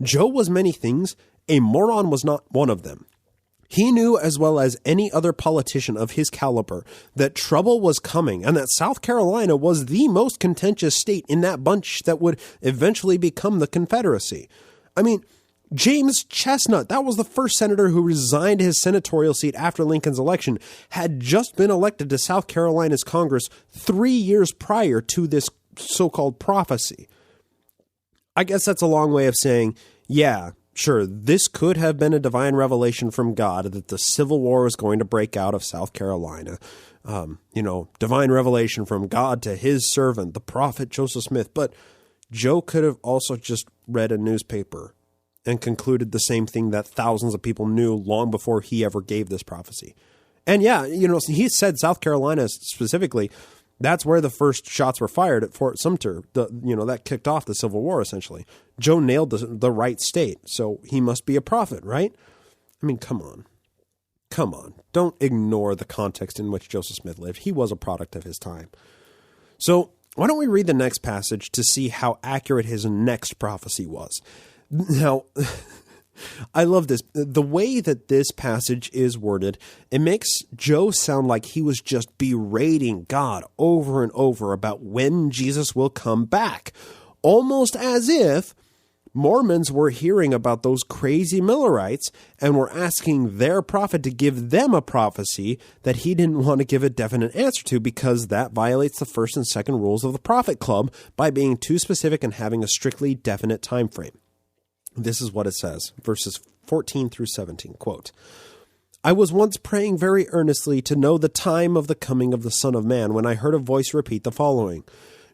Joe was many things. A moron was not one of them. He knew as well as any other politician of his caliber that trouble was coming and that South Carolina was the most contentious state in that bunch that would eventually become the Confederacy. I mean, James Chestnut, that was the first senator who resigned his senatorial seat after Lincoln's election, had just been elected to South Carolina's Congress 3 years prior to this so-called prophecy. I guess that's a long way of saying, yeah, sure, this could have been a divine revelation from God that the Civil War was going to break out of South Carolina. Divine revelation from God to his servant, the prophet Joseph Smith. But Joe could have also just read a newspaper and concluded the same thing that thousands of people knew long before he ever gave this prophecy. And yeah, he said South Carolina specifically, that's where the first shots were fired at Fort Sumter. That kicked off the Civil War, essentially. Joe nailed the right state, so he must be a prophet, right? I mean, come on. Don't ignore the context in which Joseph Smith lived. He was a product of his time. So why don't we read the next passage to see how accurate his next prophecy was? Now, I love this. The way that this passage is worded, it makes Joe sound like he was just berating God over and over about when Jesus will come back. Almost as if Mormons were hearing about those crazy Millerites and were asking their prophet to give them a prophecy that he didn't want to give a definite answer to because that violates the first and second rules of the Prophet Club by being too specific and having a strictly definite time frame. This is what it says, verses 14 through 17, quote, I was once praying very earnestly to know the time of the coming of the Son of Man when I heard a voice repeat the following,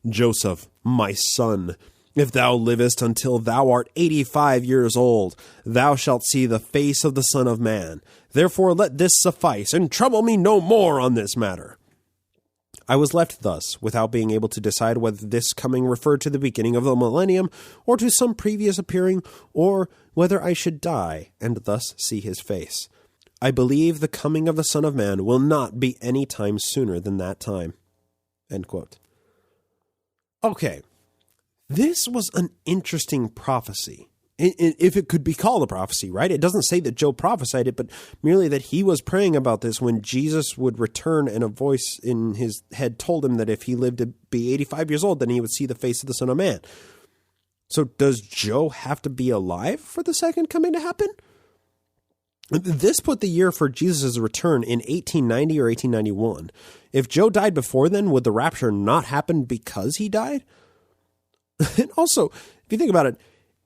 Joseph, my son, if thou livest until thou art 85 years old, thou shalt see the face of the Son of Man. Therefore let this suffice, and trouble me no more on this matter. I was left thus, without being able to decide whether this coming referred to the beginning of the millennium, or to some previous appearing, or whether I should die, and thus see his face. I believe the coming of the Son of Man will not be any time sooner than that time. End quote. Okay, this was an interesting prophecy. If it could be called a prophecy, right? It doesn't say that Joe prophesied it, but merely that he was praying about this when Jesus would return and a voice in his head told him that if he lived to be 85 years old, then he would see the face of the Son of Man. So does Joe have to be alive for the second coming to happen? This put the year for Jesus' return in 1890 or 1891. If Joe died before then, would the rapture not happen because he died? And also, if you think about it,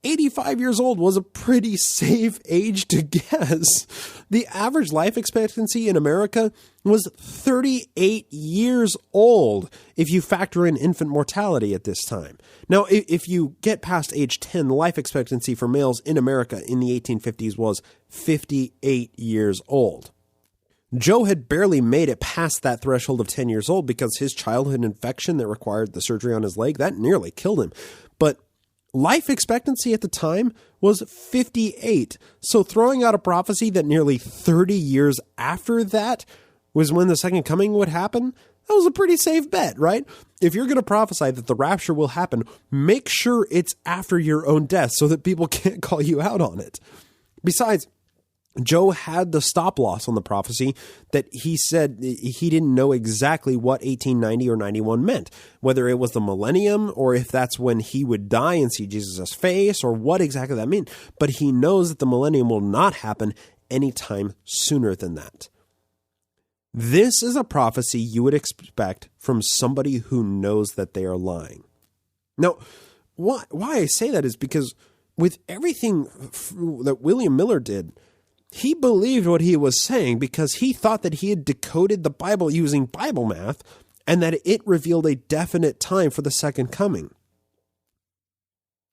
85 years old was a pretty safe age to guess. The average life expectancy in America was 38 years old if you factor in infant mortality at this time. Now, if you get past age 10, the life expectancy for males in America in the 1850s was 58 years old. Joe had barely made it past that threshold of 10 years old because his childhood infection that required the surgery on his leg, that nearly killed him. But life expectancy at the time was 58. So throwing out a prophecy that nearly 30 years after that was when the second coming would happen, that was a pretty safe bet, right? If you're going to prophesy that the rapture will happen, make sure it's after your own death so that people can't call you out on it. Besides, Joe had the stop loss on the prophecy that he said he didn't know exactly what 1890 or 91 meant, whether it was the millennium or if that's when he would die and see Jesus' face or what exactly that meant. But he knows that the millennium will not happen anytime sooner than that. This is a prophecy you would expect from somebody who knows that they are lying. Now, why I say that is because with everything that William Miller did, he believed what he was saying because he thought that he had decoded the Bible using Bible math and that it revealed a definite time for the second coming.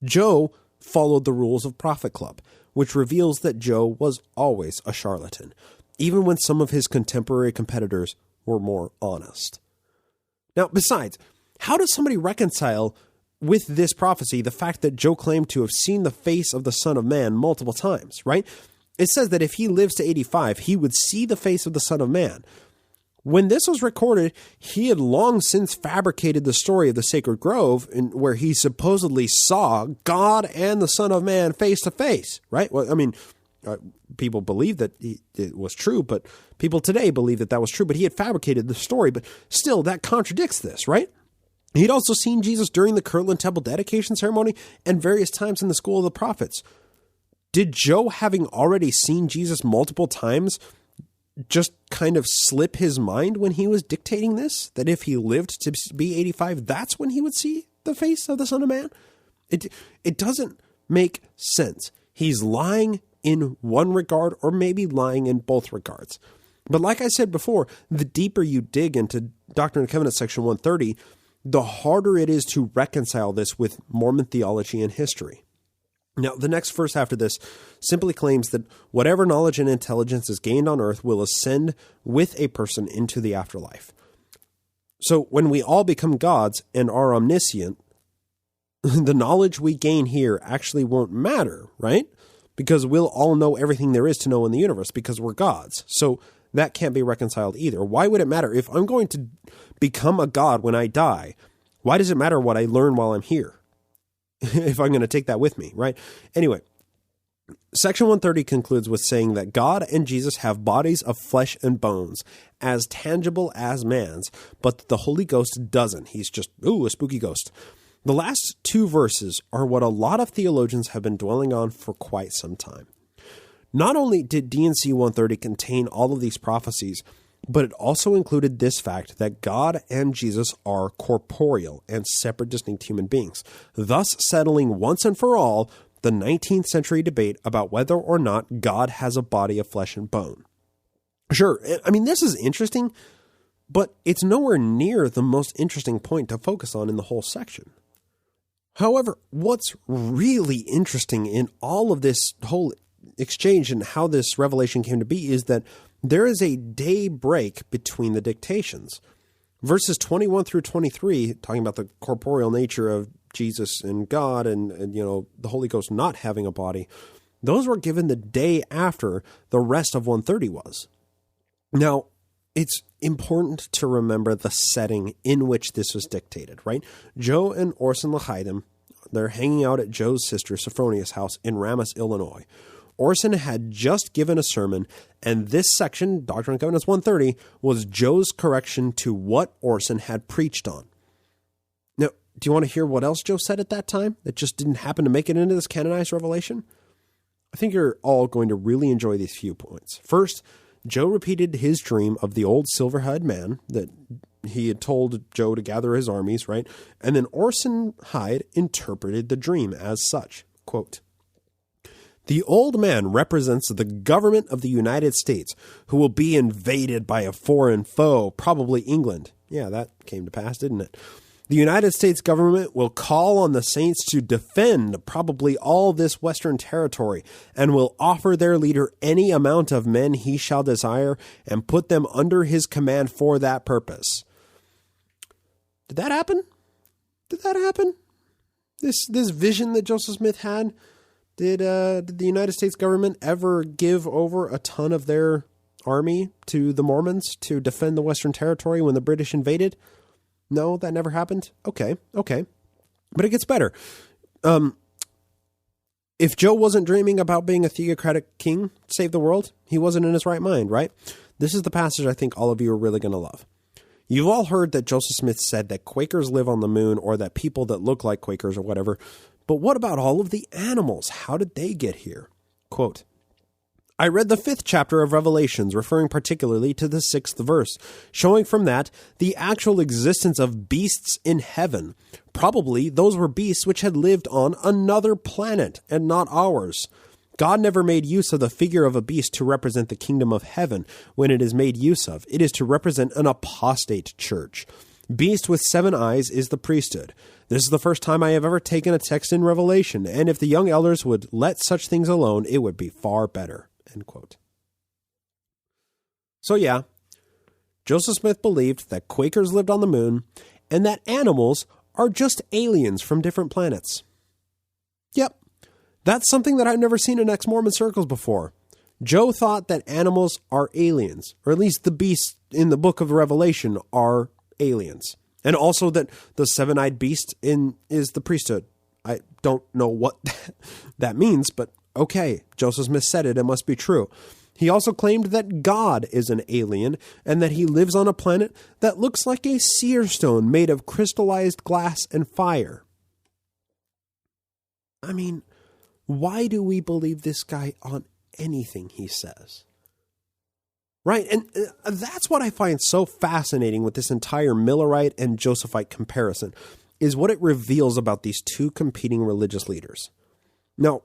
Joe followed the rules of Prophet Club, which reveals that Joe was always a charlatan, even when some of his contemporary competitors were more honest. Now, besides, how does somebody reconcile with this prophecy the fact that Joe claimed to have seen the face of the Son of Man multiple times, right? It says that if he lives to 85, he would see the face of the Son of Man. When this was recorded, he had long since fabricated the story of the Sacred Grove, where he supposedly saw God and the Son of Man face to face, right? Well, I mean, people believe that it was true, but people today believe that was true, but he had fabricated the story. But still, that contradicts this, right? He'd also seen Jesus during the Kirtland Temple dedication ceremony and various times in the School of the Prophets. Did Joe, having already seen Jesus multiple times, just kind of slip his mind when he was dictating this? That if he lived to be 85, that's when he would see the face of the Son of Man? It doesn't make sense. He's lying in one regard, or maybe lying in both regards. But like I said before, the deeper you dig into Doctrine and Covenants section 130, the harder it is to reconcile this with Mormon theology and history. Now, the next verse after this simply claims that whatever knowledge and intelligence is gained on earth will ascend with a person into the afterlife. So when we all become gods and are omniscient, the knowledge we gain here actually won't matter, right? Because we'll all know everything there is to know in the universe because we're gods. So that can't be reconciled either. Why would it matter? If I'm going to become a god when I die, why does it matter what I learn while I'm here? If I'm going to take that with me, right? Anyway, section 130 concludes with saying that God and Jesus have bodies of flesh and bones, as tangible as man's, but the Holy Ghost doesn't. He's just, a spooky ghost. The last two verses are what a lot of theologians have been dwelling on for quite some time. Not only did D&C 130 contain all of these prophecies, but it also included this fact that God and Jesus are corporeal and separate, distinct human beings, thus settling once and for all the 19th century debate about whether or not God has a body of flesh and bone. Sure, I mean, this is interesting, but it's nowhere near the most interesting point to focus on in the whole section. However, what's really interesting in all of this whole exchange and how this revelation came to be is that there is a day break between the dictations. Verses 21 through 23, talking about the corporeal nature of Jesus and God and the Holy Ghost not having a body, those were given the day after the rest of 130 was. Now, it's important to remember the setting in which this was dictated, right? Joe and Orson LaHaydn, they're hanging out at Joe's sister Sophronia's house in Rammus, Illinois. Orson had just given a sermon, and this section, Doctrine and Covenants 130, was Joe's correction to what Orson had preached on. Now, do you want to hear what else Joe said at that time that just didn't happen to make it into this canonized revelation? I think you're all going to really enjoy these few points. First, Joe repeated his dream of the old silver-haired man that he had told Joe to gather his armies, right? And then Orson Hyde interpreted the dream as such. Quote, "The old man represents the government of the United States, who will be invaded by a foreign foe, probably England." Yeah, that came to pass, didn't it? "The United States government will call on the saints to defend probably all this western territory, and will offer their leader any amount of men he shall desire, and put them under his command for that purpose." Did that happen? Did that happen? This vision that Joseph Smith had? Did the United States government ever give over a ton of their army to the Mormons to defend the Western Territory when the British invaded? No, that never happened? Okay. But it gets better. If Joe wasn't dreaming about being a theocratic king, save the world, he wasn't in his right mind, right? This is the passage I think all of you are really going to love. You've all heard that Joseph Smith said that Quakers live on the moon, or that people that look like Quakers or whatever. But what about all of the animals? How did they get here? Quote, "I read the 5th chapter of Revelations, referring particularly to the 6th verse, showing from that the actual existence of beasts in heaven, Probably those were beasts which had lived on another planet and not ours. God never made use of the figure of a beast to represent the kingdom of heaven when it is made use of. It is to represent an apostate church. Beast with 7 eyes is the priesthood. This is the first time I have ever taken a text in Revelation, and if the young elders would let such things alone, it would be far better." End quote. So yeah, Joseph Smith believed that Quakers lived on the moon and that animals are just aliens from different planets. Yep. That's something that I've never seen in ex-Mormon circles before. Joe thought that animals are aliens, or at least the beasts in the book of Revelation are aliens. And also that the 7-eyed beast is the priesthood. I don't know what that means, but okay, Joseph Smith said it must be true. He also claimed that God is an alien and that he lives on a planet that looks like a seer stone made of crystallized glass and fire. I mean, why do we believe this guy on anything he says? Right? And that's what I find so fascinating with this entire Millerite and Josephite comparison, is what it reveals about these two competing religious leaders. Now,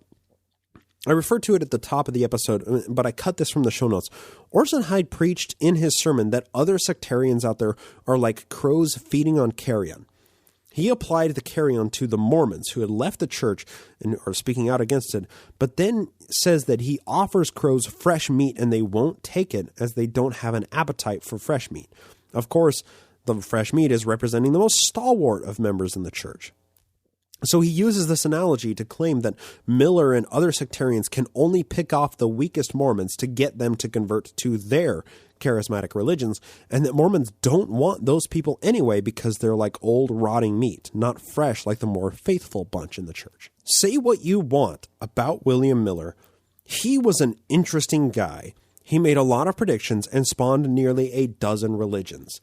I referred to it at the top of the episode, but I cut this from the show notes. Orson Hyde preached in his sermon that other sectarians out there are like crows feeding on carrion. He applied the carrion to the Mormons who had left the church and are speaking out against it, but then says that he offers crows fresh meat and they won't take it as they don't have an appetite for fresh meat. Of course, the fresh meat is representing the most stalwart of members in the church. So he uses this analogy to claim that Miller and other sectarians can only pick off the weakest Mormons to get them to convert to their charismatic religions, and that Mormons don't want those people anyway because they're like old rotting meat, not fresh like the more faithful bunch in the church. Say what you want about William Miller. He was an interesting guy. He made a lot of predictions and spawned nearly a dozen religions.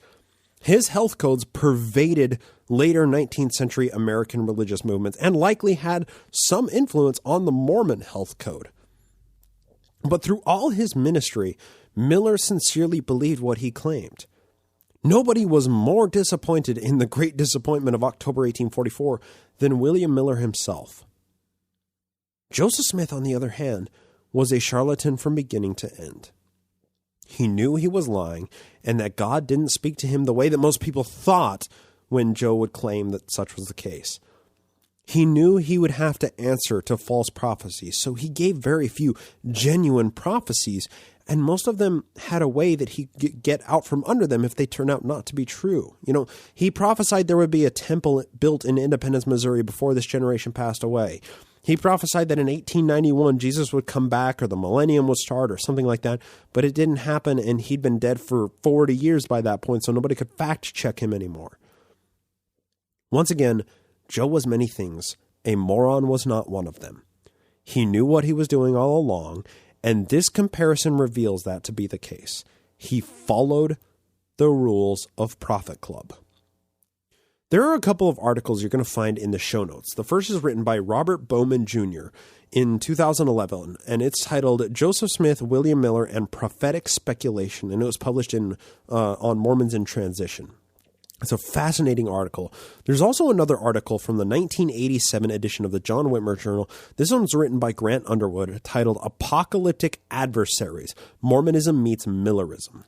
His health codes pervaded later 19th century American religious movements and likely had some influence on the Mormon health code. But through all his ministry, Miller sincerely believed what he claimed. Nobody was more disappointed in the Great Disappointment of October 1844 than William Miller himself. Joseph Smith, on the other hand, was a charlatan from beginning to end. He knew he was lying and that God didn't speak to him the way that most people thought when Joe would claim that such was the case. He knew he would have to answer to false prophecies, so he gave very few genuine prophecies, and most of them had a way that he could get out from under them if they turned out not to be true. You know, he prophesied there would be a temple built in Independence, Missouri before this generation passed away. He prophesied that in 1891 Jesus would come back or the millennium would start or something like that, but it didn't happen, and he'd been dead for 40 years by that point, so nobody could fact check him anymore. Once again, Joe was many things. A moron was not one of them. He knew what he was doing all along, and this comparison reveals that to be the case. He followed the rules of Prophet Club. There are a couple of articles you're going to find in the show notes. The first is written by Robert Bowman Jr. in 2011, and it's titled Joseph Smith, William Miller, and Prophetic Speculation, and it was published on Mormons in Transition. It's a fascinating article. There's also another article from the 1987 edition of the John Whitmer Journal. This one's written by Grant Underwood, titled Apocalyptic Adversaries, Mormonism Meets Millerism.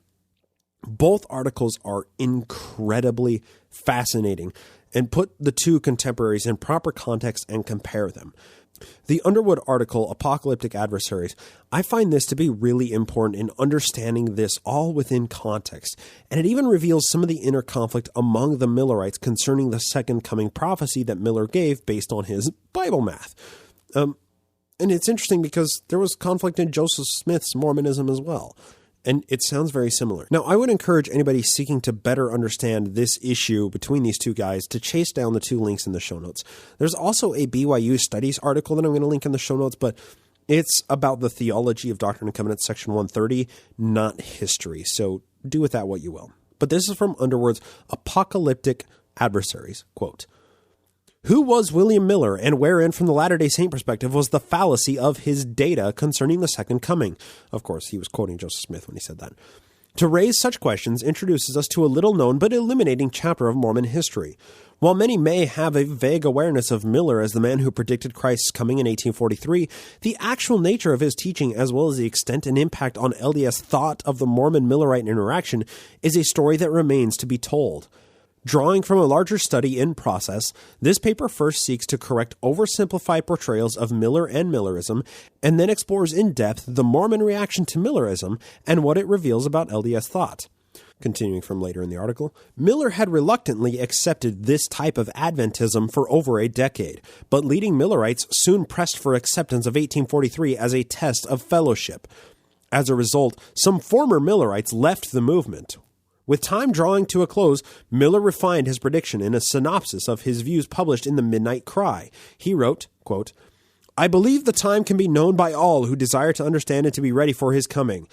Both articles are incredibly fascinating and put the two contemporaries in proper context and compare them. The Underwood article, Apocalyptic Adversaries, I find this to be really important in understanding this all within context, and it even reveals some of the inner conflict among the Millerites concerning the second coming prophecy that Miller gave based on his Bible math. And it's interesting because there was conflict in Joseph Smith's Mormonism as well. And it sounds very similar. Now, I would encourage anybody seeking to better understand this issue between these two guys to chase down the two links in the show notes. There's also a BYU Studies article that I'm going to link in the show notes, but it's about the theology of Doctrine and Covenants, section 130, not history. So do with that what you will. But this is from Underwood's Apocalyptic Adversaries, quote, "Who was William Miller, and wherein, from the Latter-day Saint perspective, was the fallacy of his data concerning the second coming?" Of course, he was quoting Joseph Smith when he said that. "To raise such questions introduces us to a little-known but illuminating chapter of Mormon history. While many may have a vague awareness of Miller as the man who predicted Christ's coming in 1843, the actual nature of his teaching, as well as the extent and impact on LDS thought of the Mormon-Millerite interaction, is a story that remains to be told. Drawing from a larger study in process, this paper first seeks to correct oversimplified portrayals of Miller and Millerism, and then explores in depth the Mormon reaction to Millerism and what it reveals about LDS thought. Continuing from later in the article, Miller had reluctantly accepted this type of Adventism for over a decade, but leading Millerites soon pressed for acceptance of 1843 as a test of fellowship. As a result, some former Millerites left the movement. With time drawing to a close, Miller refined his prediction in a synopsis of his views published in the Midnight Cry. He wrote, quote, "I believe the time can be known by all who desire to understand and to be ready for his coming.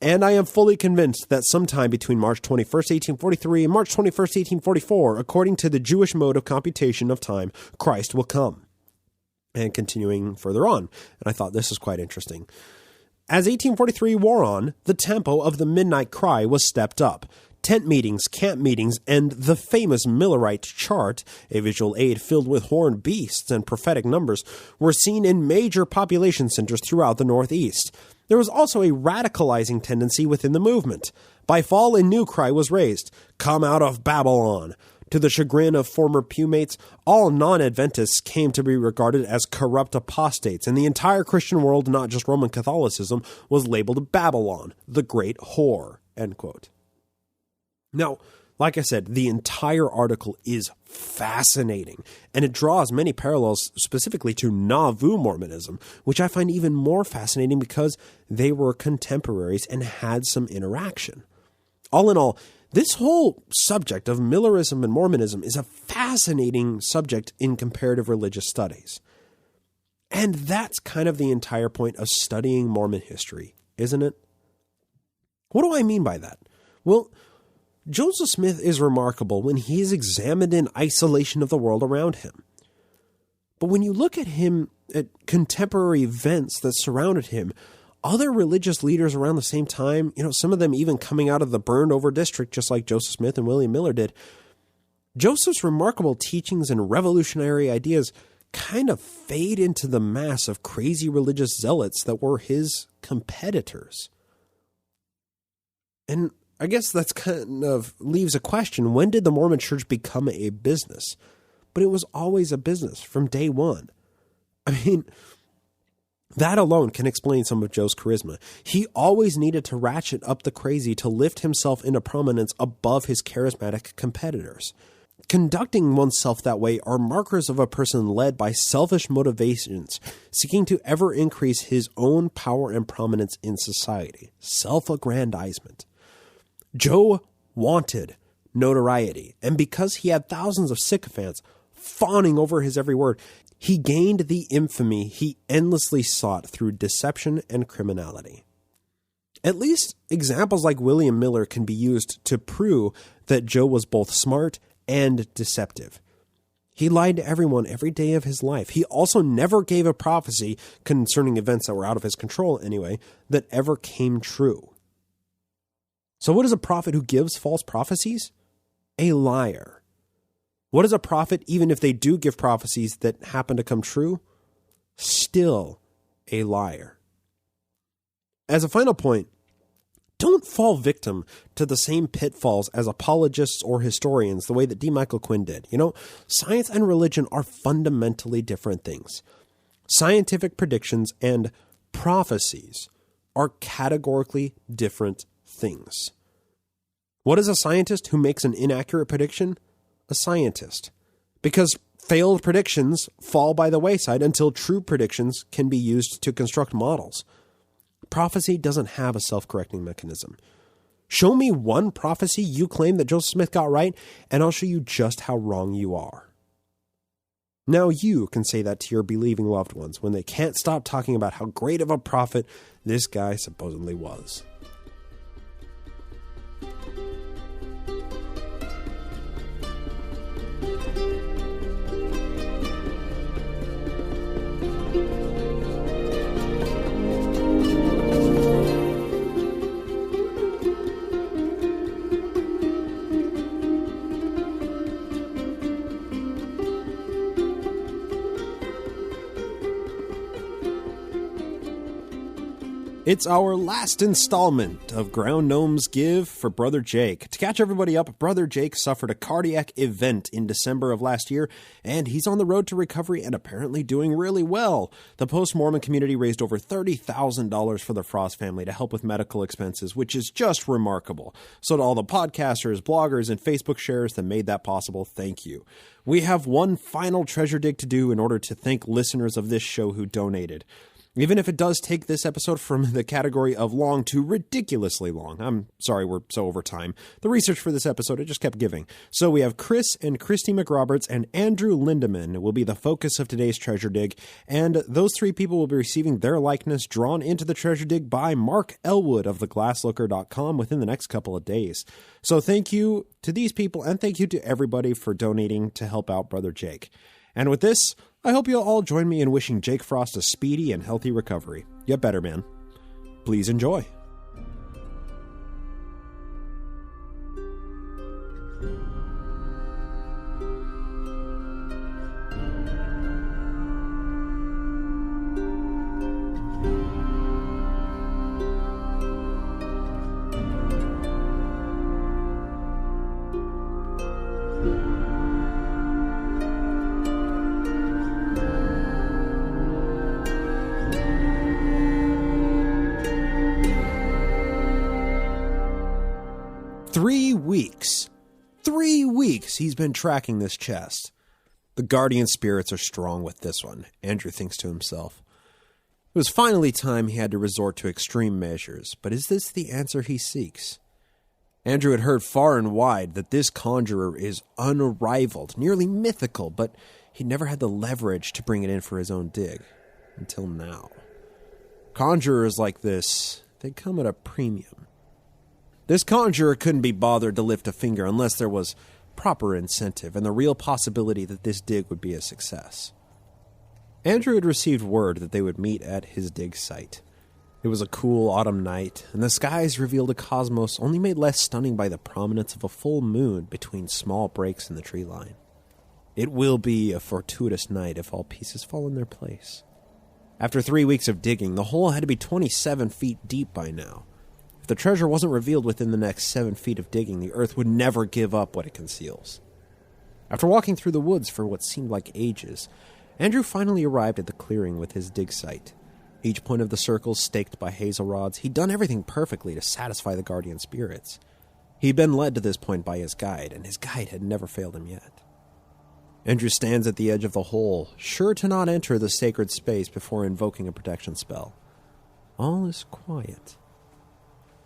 And I am fully convinced that sometime between March 21st, 1843 and March 21st, 1844, according to the Jewish mode of computation of time, Christ will come." And continuing further on, and I thought this was quite interesting. As 1843 wore on, the tempo of the Midnight Cry was stepped up. Tent meetings, camp meetings, and the famous Millerite chart, a visual aid filled with horned beasts and prophetic numbers, were seen in major population centers throughout the Northeast. There was also a radicalizing tendency within the movement. By fall, a new cry was raised, "Come out of Babylon." To the chagrin of former pewmates, all non-Adventists came to be regarded as corrupt apostates, and the entire Christian world, not just Roman Catholicism, was labeled Babylon, the great whore. End quote. Now, like I said, the entire article is fascinating, and it draws many parallels specifically to Nauvoo Mormonism, which I find even more fascinating because they were contemporaries and had some interaction. All in all, this whole subject of Millerism and Mormonism is a fascinating subject in comparative religious studies. And that's kind of the entire point of studying Mormon history, isn't it? What do I mean by that? Well, Joseph Smith is remarkable when he is examined in isolation of the world around him. But when you look at him at contemporary events that surrounded him, other religious leaders around the same time, some of them even coming out of the burned over district, just like Joseph Smith and William Miller did, Joseph's remarkable teachings and revolutionary ideas kind of fade into the mass of crazy religious zealots that were his competitors. And I guess that's kind of leaves a question. When did the Mormon Church become a business? But it was always a business from day one. I mean, that alone can explain some of Joe's charisma. He always needed to ratchet up the crazy to lift himself into prominence above his charismatic competitors. Conducting oneself that way are markers of a person led by selfish motivations, seeking to ever increase his own power and prominence in society. Self-aggrandizement. Joe wanted notoriety, and because he had thousands of sycophants fawning over his every word, he gained the infamy he endlessly sought through deception and criminality. At least examples like William Miller can be used to prove that Joe was both smart and deceptive. He lied to everyone every day of his life. He also never gave a prophecy concerning events that were out of his control anyway, that ever came true. So what is a prophet who gives false prophecies? A liar. What is a prophet, even if they do give prophecies that happen to come true? Still a liar. As a final point, don't fall victim to the same pitfalls as apologists or historians the way that D. Michael Quinn did. Science and religion are fundamentally different things. Scientific predictions and prophecies are categorically different things. What is a scientist who makes an inaccurate prediction? A scientist. Because failed predictions fall by the wayside until true predictions can be used to construct models. Prophecy doesn't have a self-correcting mechanism. Show me one prophecy you claim that Joseph Smith got right, and I'll show you just how wrong you are. Now you can say that to your believing loved ones when they can't stop talking about how great of a prophet this guy supposedly was. It's our last installment of Ground Gnomes Give for Brother Jake. To catch everybody up, Brother Jake suffered a cardiac event in December of last year, and he's on the road to recovery and apparently doing really well. The post-Mormon community raised over $30,000 for the Frost family to help with medical expenses, which is just remarkable. So to all the podcasters, bloggers, and Facebook sharers that made that possible, thank you. We have one final treasure dig to do in order to thank listeners of this show who donated. Even if it does take this episode from the category of long to ridiculously long. I'm sorry we're so over time. The research for this episode, it just kept giving. So we have Chris and Christy McRoberts and Andrew Lindeman will be the focus of today's treasure dig. And those three people will be receiving their likeness drawn into the treasure dig by Mark Elwood of theglasslooker.com within the next couple of days. So thank you to these people and thank you to everybody for donating to help out Brother Jake. And with this, I hope you'll all join me in wishing Jake Frost a speedy and healthy recovery. Get better, man. Please enjoy. Three weeks he's been tracking this chest. The guardian spirits are strong with this one, Andrew thinks to himself. It was finally time he had to resort to extreme measures, but is this the answer he seeks? Andrew had heard far and wide that this conjurer is unrivaled, nearly mythical, but he never had the leverage to bring it in for his own dig. Until now. Conjurers like this, they come at a premium. This conjurer couldn't be bothered to lift a finger unless there was proper incentive and the real possibility that this dig would be a success. Andrew had received word that they would meet at his dig site. It was a cool autumn night, and the skies revealed a cosmos only made less stunning by the prominence of a full moon between small breaks in the tree line. It will be a fortuitous night if all pieces fall in their place. After 3 weeks of digging, the hole had to be 27 feet deep by now. If the treasure wasn't revealed within the next 7 feet of digging, the earth would never give up what it conceals. After walking through the woods for what seemed like ages, Andrew finally arrived at the clearing with his dig site. Each point of the circle staked by hazel rods, he'd done everything perfectly to satisfy the guardian spirits. He'd been led to this point by his guide, and his guide had never failed him yet. Andrew stands at the edge of the hole, sure to not enter the sacred space before invoking a protection spell. All is quiet.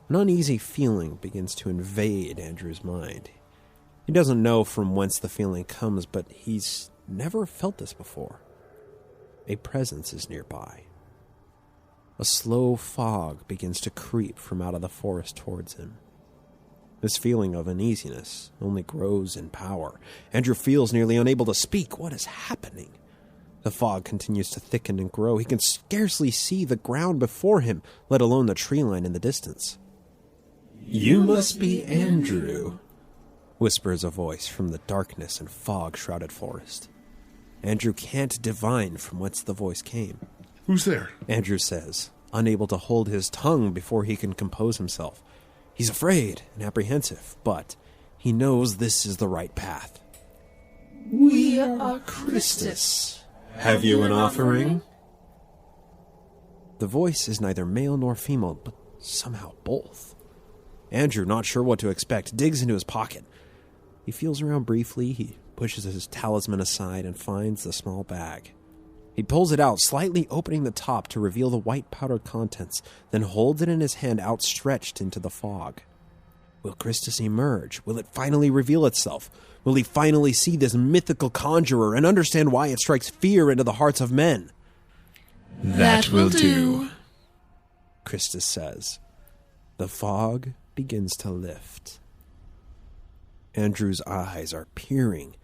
An uneasy feeling begins to invade Andrew's mind. He doesn't know from whence the feeling comes, but he's never felt this before. A presence is nearby. A slow fog begins to creep from out of the forest towards him. This feeling of uneasiness only grows in power. Andrew feels nearly unable to speak. What is happening? The fog continues to thicken and grow. He can scarcely see the ground before him, let alone the tree line in the distance. "You must be Andrew," whispers a voice from the darkness and fog-shrouded forest. Andrew can't divine from whence the voice came. "Who's there?" Andrew says, unable to hold his tongue before he can compose himself. He's afraid and apprehensive, but he knows this is the right path. "We are Christus. Have you an offering?" The voice is neither male nor female, but somehow both. Andrew, not sure what to expect, digs into his pocket. He feels around briefly, he pushes his talisman aside and finds the small bag. He pulls it out, slightly opening the top to reveal the white powdered contents, then holds it in his hand outstretched into the fog. Will Christus emerge? Will it finally reveal itself? Will he finally see this mythical conjurer and understand why it strikes fear into the hearts of men? "That will do," Christus says. The fog begins to lift. Andrew's eyes are peering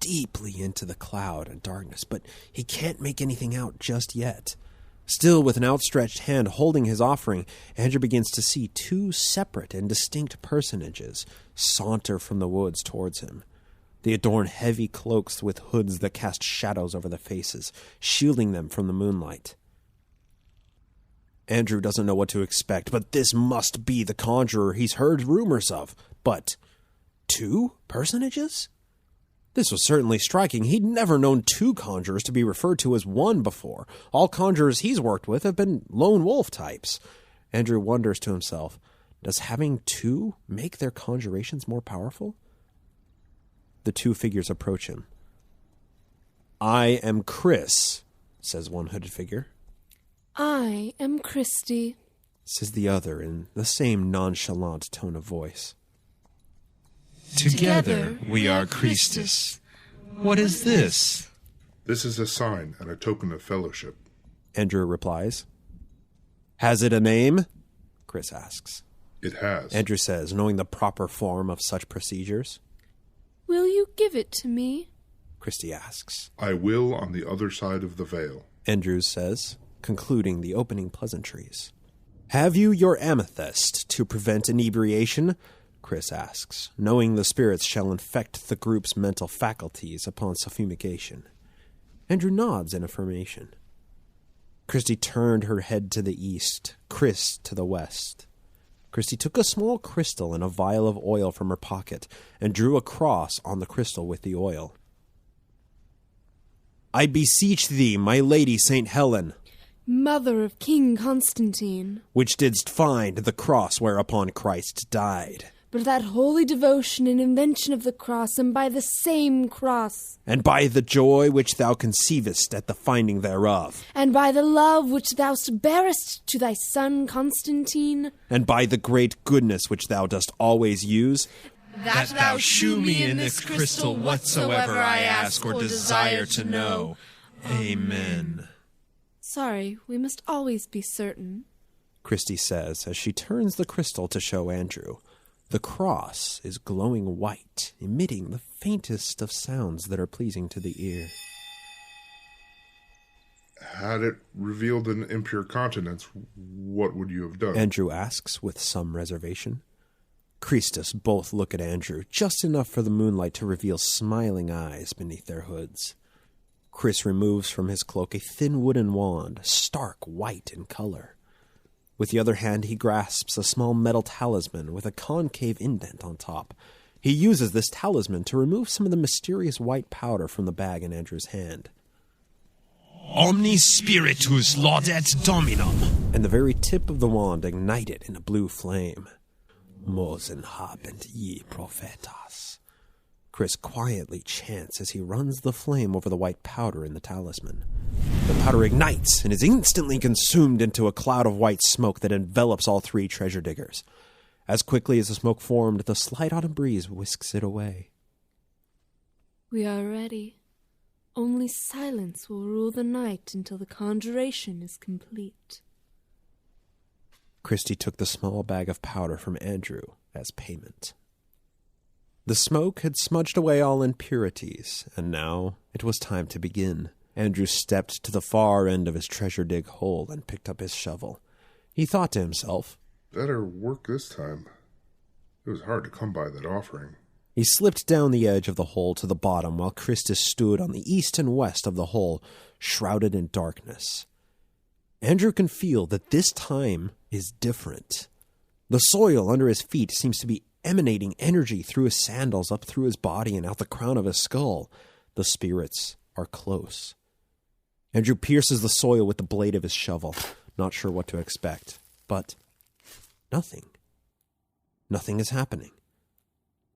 deeply into the cloud and darkness, but he can't make anything out just yet. Still, with an outstretched hand holding his offering, Andrew begins to see two separate and distinct personages saunter from the woods towards him. They adorn heavy cloaks with hoods that cast shadows over their faces, shielding them from the moonlight. Andrew doesn't know what to expect, but this must be the conjurer he's heard rumors of. But 2 personages? This was certainly striking. He'd never known 2 conjurers to be referred to as one before. All conjurers he's worked with have been lone wolf types. Andrew wonders to himself, does having 2 make their conjurations more powerful? The 2 figures approach him. "I am Chris," says one hooded figure. "I am Christy," says the other in the same nonchalant tone of voice. Together we are Christus. What is this? This is a sign and a token of fellowship. Andrew replies. "Has it a name?" Chris asks. It has. Andrew says, knowing the proper form of such procedures. "Will you give it to me?" Christy asks. I will on the other side of the veil. Andrews says, concluding the opening pleasantries. "Have you your amethyst to prevent inebriation?" Chris asks, knowing the spirits shall infect the group's mental faculties upon suffumigation. Andrew nods in affirmation. Christy turned her head to the east, Chris to the west. Christy took a small crystal and a vial of oil from her pocket and drew a cross on the crystal with the oil. "I beseech thee, my lady St. Helen, "Mother of King Constantine, which didst find the cross whereupon Christ died, but that holy devotion and invention of the cross, and by the same cross, and by the joy which thou conceivest at the finding thereof, and by the love which thou bearest to thy son Constantine, and by the great goodness which thou dost always use, That thou shew me in this crystal whatsoever I ask or desire to know. Amen." Sorry, we must always be certain. Christy says as she turns the crystal to show Andrew. The cross is glowing white, emitting the faintest of sounds that are pleasing to the ear. Had it revealed an impure continence, what would you have done? Andrew asks with some reservation. Christus both look at Andrew, just enough for the moonlight to reveal smiling eyes beneath their hoods. Chris removes from his cloak a thin wooden wand, stark white in color. With the other hand, he grasps a small metal talisman with a concave indent on top. He uses this talisman to remove some of the mysterious white powder from the bag in Andrew's hand. Omni spiritus laudet Dominum. And the very tip of the wand ignited in a blue flame. Mosen habent ye prophetas. Chris quietly chants as he runs the flame over the white powder in the talisman. The powder ignites and is instantly consumed into a cloud of white smoke that envelops all 3 treasure diggers. As quickly as the smoke formed, the slight autumn breeze whisks it away. We are ready. Only silence will rule the night until the conjuration is complete. Christy took the small bag of powder from Andrew as payment. The smoke had smudged away all impurities, and now it was time to begin. Andrew stepped to the far end of his treasure dig hole and picked up his shovel. He thought to himself, Better work this time. It was hard to come by that offering. He slipped down the edge of the hole to the bottom while Christus stood on the east and west of the hole, shrouded in darkness. Andrew can feel that this time is different. The soil under his feet seems to be emanating energy through his sandals, up through his body, and out the crown of his skull. The spirits are close. Andrew pierces the soil with the blade of his shovel, not sure what to expect. But nothing. Nothing is happening.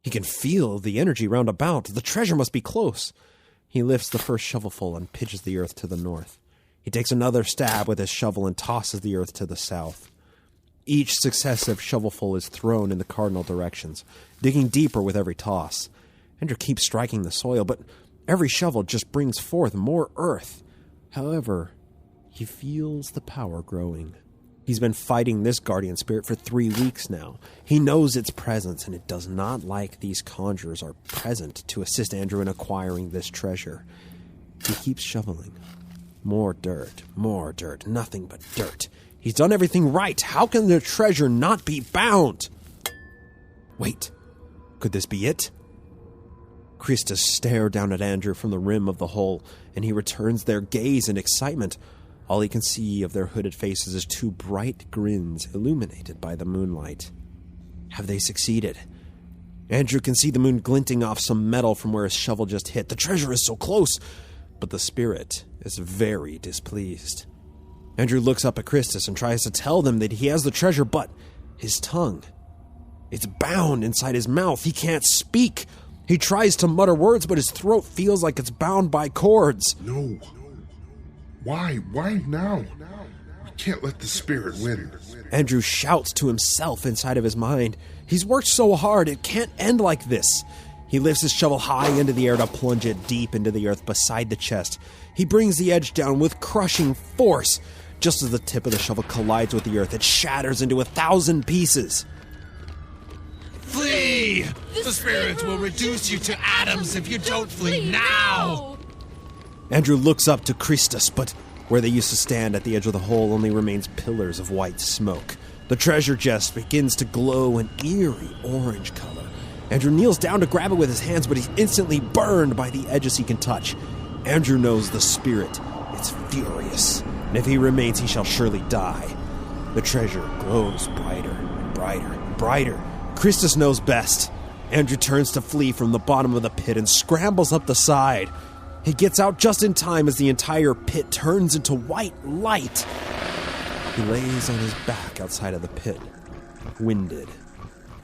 He can feel the energy round about. The treasure must be close. He lifts the first shovelful and pitches the earth to the north. He takes another stab with his shovel and tosses the earth to the south. Each successive shovelful is thrown in the cardinal directions, digging deeper with every toss. Andrew keeps striking the soil, but every shovel just brings forth more earth. However, he feels the power growing. He's been fighting this guardian spirit for 3 weeks now. He knows its presence, and it does not like these conjurers are present to assist Andrew in acquiring this treasure. He keeps shoveling. More dirt, nothing but dirt. He's done everything right. How can the treasure not be bound? Wait, could this be it? Christus stares down at Andrew from the rim of the hole, and he returns their gaze in excitement. All he can see of their hooded faces is two bright grins illuminated by the moonlight. Have they succeeded? Andrew can see the moon glinting off some metal from where his shovel just hit. The treasure is so close, but the spirit is very displeased. Andrew looks up at Christus and tries to tell them that he has the treasure, but his tongue, it's bound inside his mouth. He can't speak. He tries to mutter words, but his throat feels like it's bound by cords. No. Why? Why now? We can't let the spirit win. Andrew shouts to himself inside of his mind. He's worked so hard, it can't end like this. He lifts his shovel high into the air to plunge it deep into the earth beside the chest. He brings the edge down with crushing force. Just as the tip of the shovel collides with the earth, it shatters into 1,000 pieces. Flee! The spirits will reduce you to atoms if you don't flee now! Andrew looks up to Christus, but where they used to stand at the edge of the hole only remains pillars of white smoke. The treasure chest begins to glow an eerie orange color. Andrew kneels down to grab it with his hands, but he's instantly burned by the edges he can touch. Andrew knows the spirit is furious, and if he remains, he shall surely die. The treasure glows brighter and brighter and brighter. Christus knows best. Andrew turns to flee from the bottom of the pit and scrambles up the side. He gets out just in time as the entire pit turns into white light. He lays on his back outside of the pit, winded,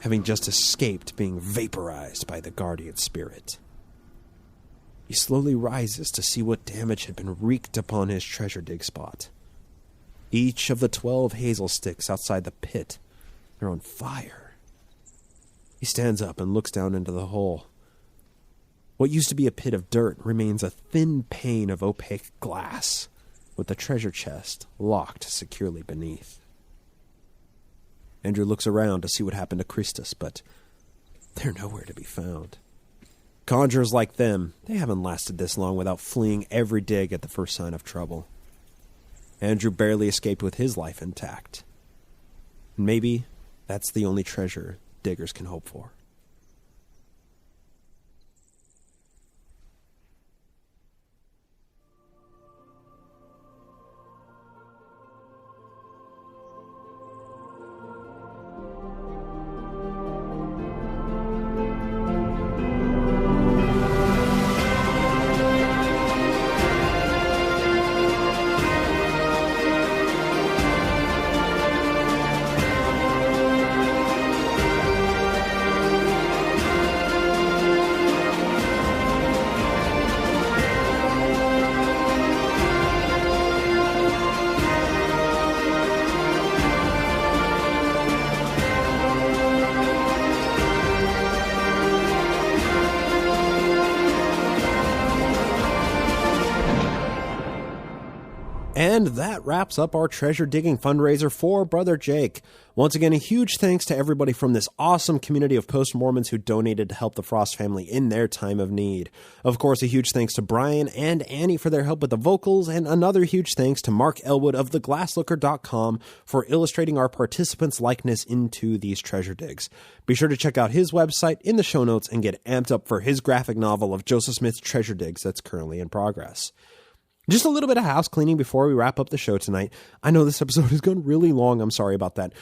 having just escaped being vaporized by the guardian spirit. He slowly rises to see what damage had been wreaked upon his treasure dig spot. Each of the 12 hazel sticks outside the pit are on fire. He stands up and looks down into the hole. What used to be a pit of dirt remains a thin pane of opaque glass, with the treasure chest locked securely beneath. Andrew looks around to see what happened to Christus, but they're nowhere to be found. Conjurers like them, they haven't lasted this long without fleeing every dig at the first sign of trouble. Andrew barely escaped with his life intact. And maybe that's the only treasure diggers can hope for. And that wraps up our treasure digging fundraiser for Brother Jake. Once again, a huge thanks to everybody from this awesome community of post-Mormons who donated to help the Frost family in their time of need. Of course, a huge thanks to Brian and Annie for their help with the vocals, and another huge thanks to Mark Elwood of theglasslooker.com for illustrating our participants' likeness into these treasure digs. Be sure to check out his website in the show notes and get amped up for his graphic novel of Joseph Smith's treasure digs that's currently in progress. Just a little bit of house cleaning before we wrap up the show tonight. I know this episode has gone really long. I'm sorry about that.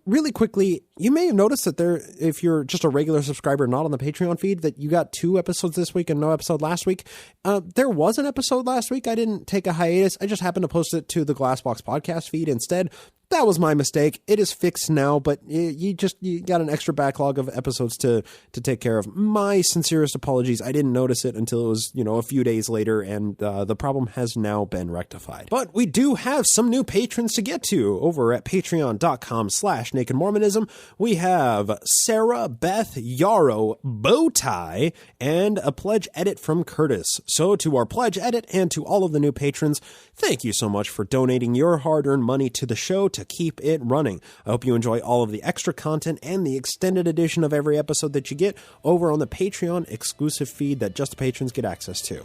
Really quickly, you may have noticed that if you're just a regular subscriber not on the Patreon feed, that you got 2 episodes this week and no episode last week. There was an episode last week. I didn't take a hiatus. I just happened to post it to the Glassbox podcast feed instead. That was my mistake. It is fixed now, but you got an extra backlog of episodes to take care of. My sincerest apologies. I didn't notice it until it was, a few days later, and the problem has now been rectified. But we do have some new patrons to get to over at patreon.com/Naked Mormonism. We have Sarah, Beth, Yarrow, Bowtie, and a pledge edit from Curtis. So to our pledge edit and to all of the new patrons, thank you so much for donating your hard-earned money to the show to keep it running. I hope you enjoy all of the extra content and the extended edition of every episode that you get over on the Patreon exclusive feed that just the patrons get access to.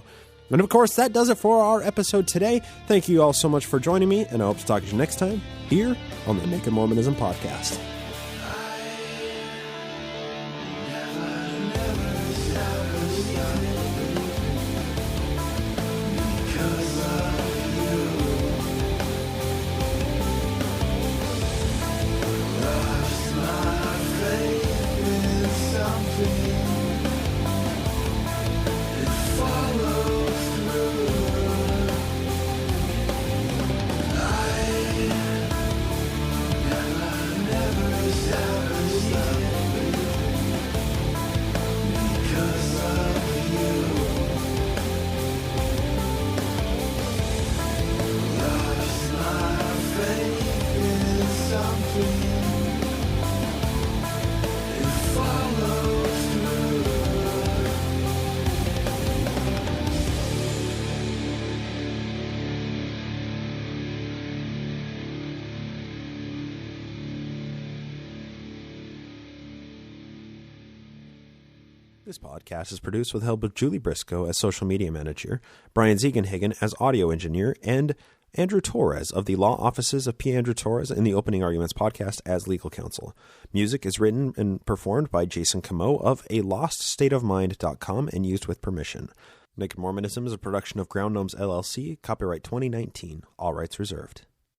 And of course, that does it for our episode today. Thank you all so much for joining me, and I hope to talk to you next time here on the Naked Mormonism Podcast. This podcast is produced with the help of Julie Briscoe as social media manager, Brian Ziegenhagen as audio engineer, and Andrew Torres of the law offices of P. Andrew Torres in the Opening Arguments podcast as legal counsel. Music is written and performed by Jason Camo of aloststateofmind.com and used with permission. Naked Mormonism is a production of Ground Gnomes LLC, copyright 2019, all rights reserved.